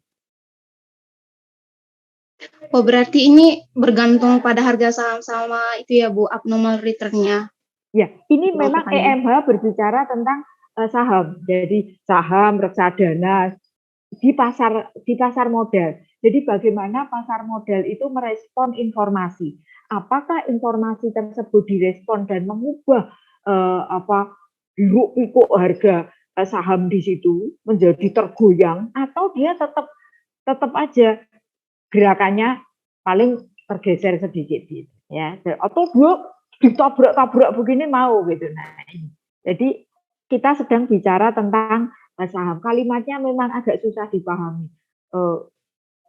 Oh, berarti ini bergantung pada harga saham sama itu ya Bu, abnormal return-nya. Ya, ini memang EMH berbicara tentang saham. Jadi saham, reksadana di pasar modal. Jadi bagaimana pasar modal itu merespon informasi. apakah informasi tersebut direspon dan mengubah hiruk pikuk harga saham di situ menjadi tergoyang, atau dia tetap aja gerakannya paling tergeser sedikit gitu ya, atau dia ditabrak-tabrak begini mau gitu. Nah, jadi kita sedang bicara tentang saham, kalimatnya memang agak susah dipahami.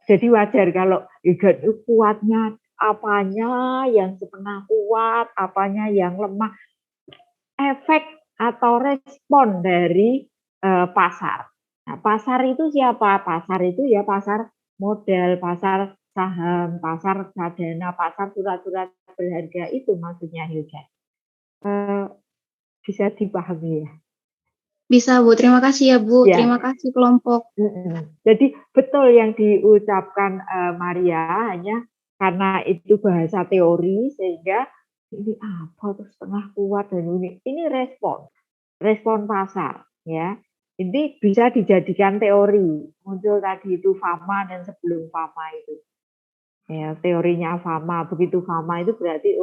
Jadi wajar kalau kuatnya apanya yang setengah kuat, apanya yang lemah. Efek atau respon dari pasar. Nah, pasar itu siapa? Pasar itu ya pasar modal, pasar saham, pasar reksadana, pasar surat-surat berharga, itu maksudnya Hilda. Bisa dipahami ya? Bisa Bu, terima kasih ya Bu, Ya. terima kasih kelompok. Jadi betul yang diucapkan Maria, hanya karena itu bahasa teori sehingga ini apa tuh setengah kuat dan ini respon pasar ya. Ini bisa dijadikan teori. Muncul tadi itu Fama dan sebelum Fama itu. Ya, teorinya Fama, begitu Fama itu berarti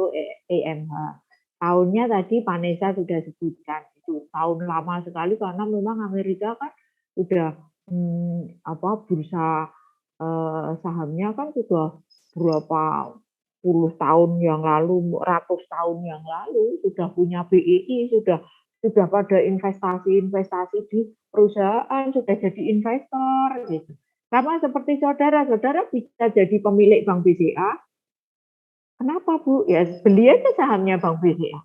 EMH. Tahunnya tadi Vanessa sudah sebutkan, itu tahun lama sekali karena memang Amerika kan sudah bursa sahamnya kan sudah berapa puluh tahun yang lalu, ratus tahun yang lalu sudah punya BEI, sudah pada investasi di perusahaan, sudah jadi investor gitu. Sama seperti saudara bisa jadi pemilik Bank BCA. Kenapa Bu? Ya beli aja sahamnya Bank BCA.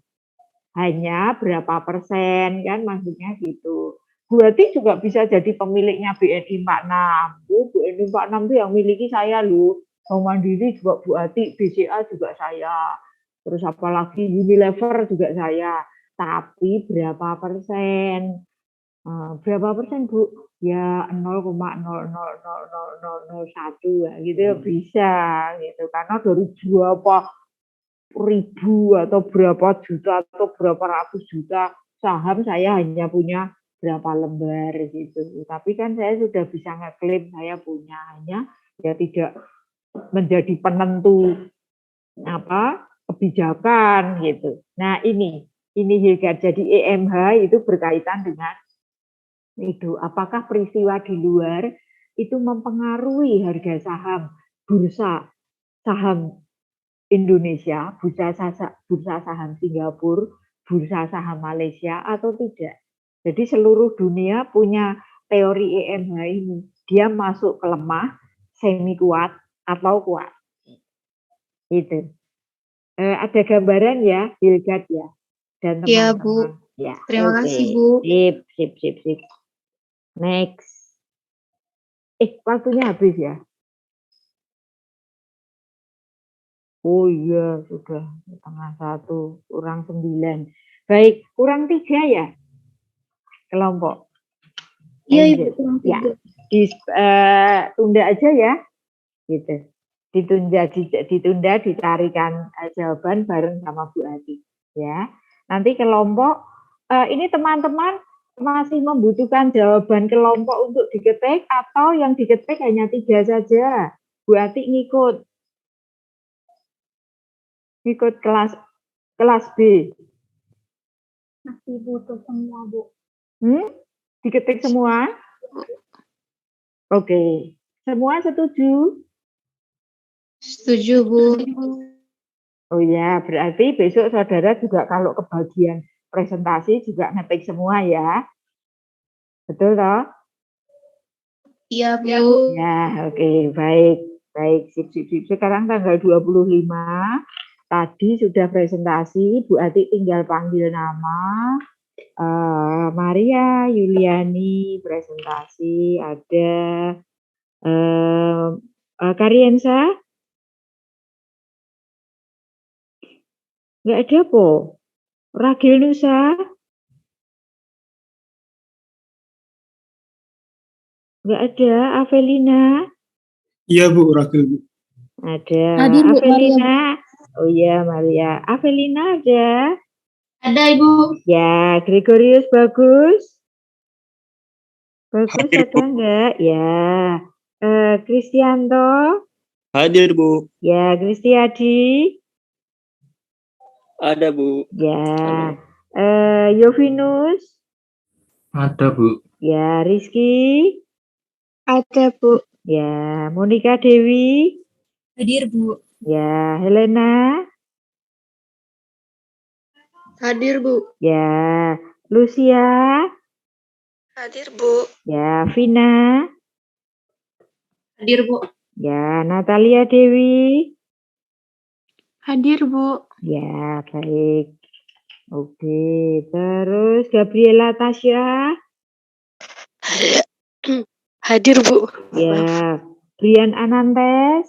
Hanya berapa persen kan maksudnya gitu. Bu Ati juga bisa jadi pemiliknya BNI 46. Bu, BNI 46 itu yang miliki saya loh. Bank Mandiri juga Bu Ati, BCA juga saya. Terus apalagi Unilever juga saya. Tapi berapa persen? Berapa persen Bu? Ya 0,00001 ya, gitu ya bisa gitu. Karena dari berapa ribu atau berapa juta atau berapa ratus juta saham saya hanya punya berapa lembar gitu. Tapi kan saya sudah bisa ngeklaim saya punya, hanya ya tidak menjadi penentu kebijakan gitu. Nah ini Hilgard, jadi EMH itu berkaitan dengan itu, apakah peristiwa di luar itu mempengaruhi harga saham bursa saham Indonesia, bursa saham Singapura, bursa saham Malaysia atau tidak. Jadi seluruh dunia punya teori EMH ini. Dia masuk ke lemah, semi kuat atau kuat. Itu. Ada gambaran ya, Hilgard ya, dan teman-teman. Iya Bu. Ya, terima kasih Bu. Sip. Next. Waktunya habis ya. Oh iya, sudah 1:30, kurang 9. Baik, kurang 3 ya kelompok. Iya Ibu, kurang 3. Ya, tunda aja ya, gitu. Ditunda, dicarikan jawaban bareng sama Bu Ati. Ya, nanti kelompok ini teman-teman masih membutuhkan jawaban kelompok untuk diketik atau yang diketik hanya 3 saja. Bu Ati ngikut kelas B. Masih butuh semua Bu. Diketik semua? Oke. Semua setuju? Setuju Bu. Oh ya, berarti besok saudara juga kalau kebagian presentasi juga ngetik semua ya. Betul toh? Iya Bu. Ya, oke, baik. Sip. Sekarang tanggal 25. Tadi sudah presentasi, Bu Ati tinggal panggil nama. Maria Yuliani presentasi, ada Kariensa? Nggak ada po. Ragil Nusa? Nggak ada. Avelina? Iya Bu, Ragil Bu. Ada. Hadir Bu, Avelina? Oh iya, Maria. Avelina ada? Ada Ibu. Ya, Gregorius bagus? Bagus Hadir, ada enggak? Ya. Kristianto? Hadir Bu. Ya, Kristiadi? Ada, Bu. Ya. Yovinus? Ada, Bu. Ya. Rizky? Ada, Bu. Ya. Monika Dewi? Hadir, Bu. Ya. Helena? Hadir, Bu. Ya. Lucia? Hadir, Bu. Ya. Vina? Hadir, Bu. Ya. Natalia Dewi? Hadir, Bu. Ya, baik. Oke, terus Gabriela Tasya? Hadir, Bu. Ya. Brian Anantes?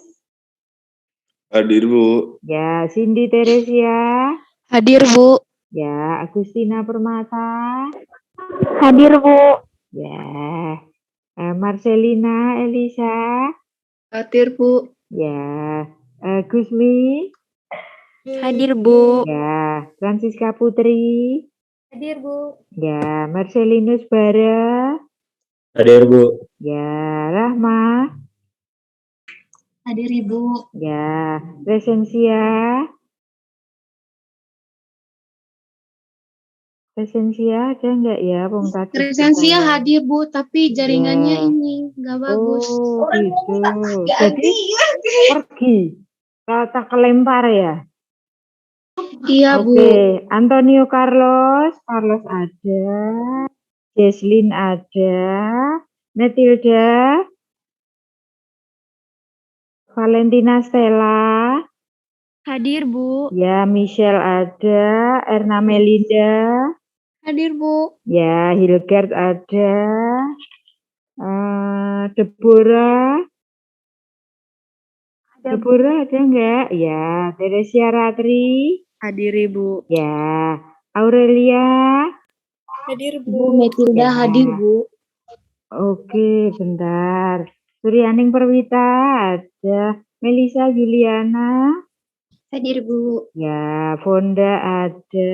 Hadir, Bu. Ya. Cindy Teresia? Hadir, Bu. Ya. Agustina Permata? Hadir, Bu. Ya. Marcelina Elisa? Hadir, Bu. Ya. Gusmi? Hadir, Bu. Ya. Francisca Putri? Hadir, Bu. Ya. Marcelinus Bara? Hadir, Bu. Ya. Rahma? Hadir, Ibu. Ya. Resensia? Resensia ada enggak ya, Bung tadi? Resensia hadir, Bu, tapi jaringannya Ya. ini nggak bagus. Oh, gitu. Jadi pergi. Tak kelempar ya? Iya, Bu. Oke, Antonio Carlos. Carlos ada. Jesslyn ada. Matilda. Valentina Stella. Hadir, Bu. Ya, Michelle ada. Erna Melinda. Hadir, Bu. Ya, Hilgard ada. Deborah. Deborah ada enggak? Ya, Teresia Ratri. Hadir, Ibu. Ya, Aurelia. Hadir, Bu Matilda Ya. hadir, Bu. Oke, bentar. Suryaning Perwita ada. Melisa Juliana. Hadir, Bu. Ya, Fonda ada.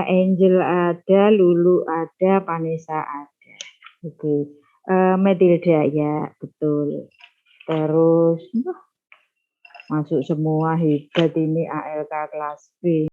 Angel ada. Lulu ada. Vanessa ada. Oke. Matilda ya, betul. Terus masuk semua, hebat ini ALK kelas B.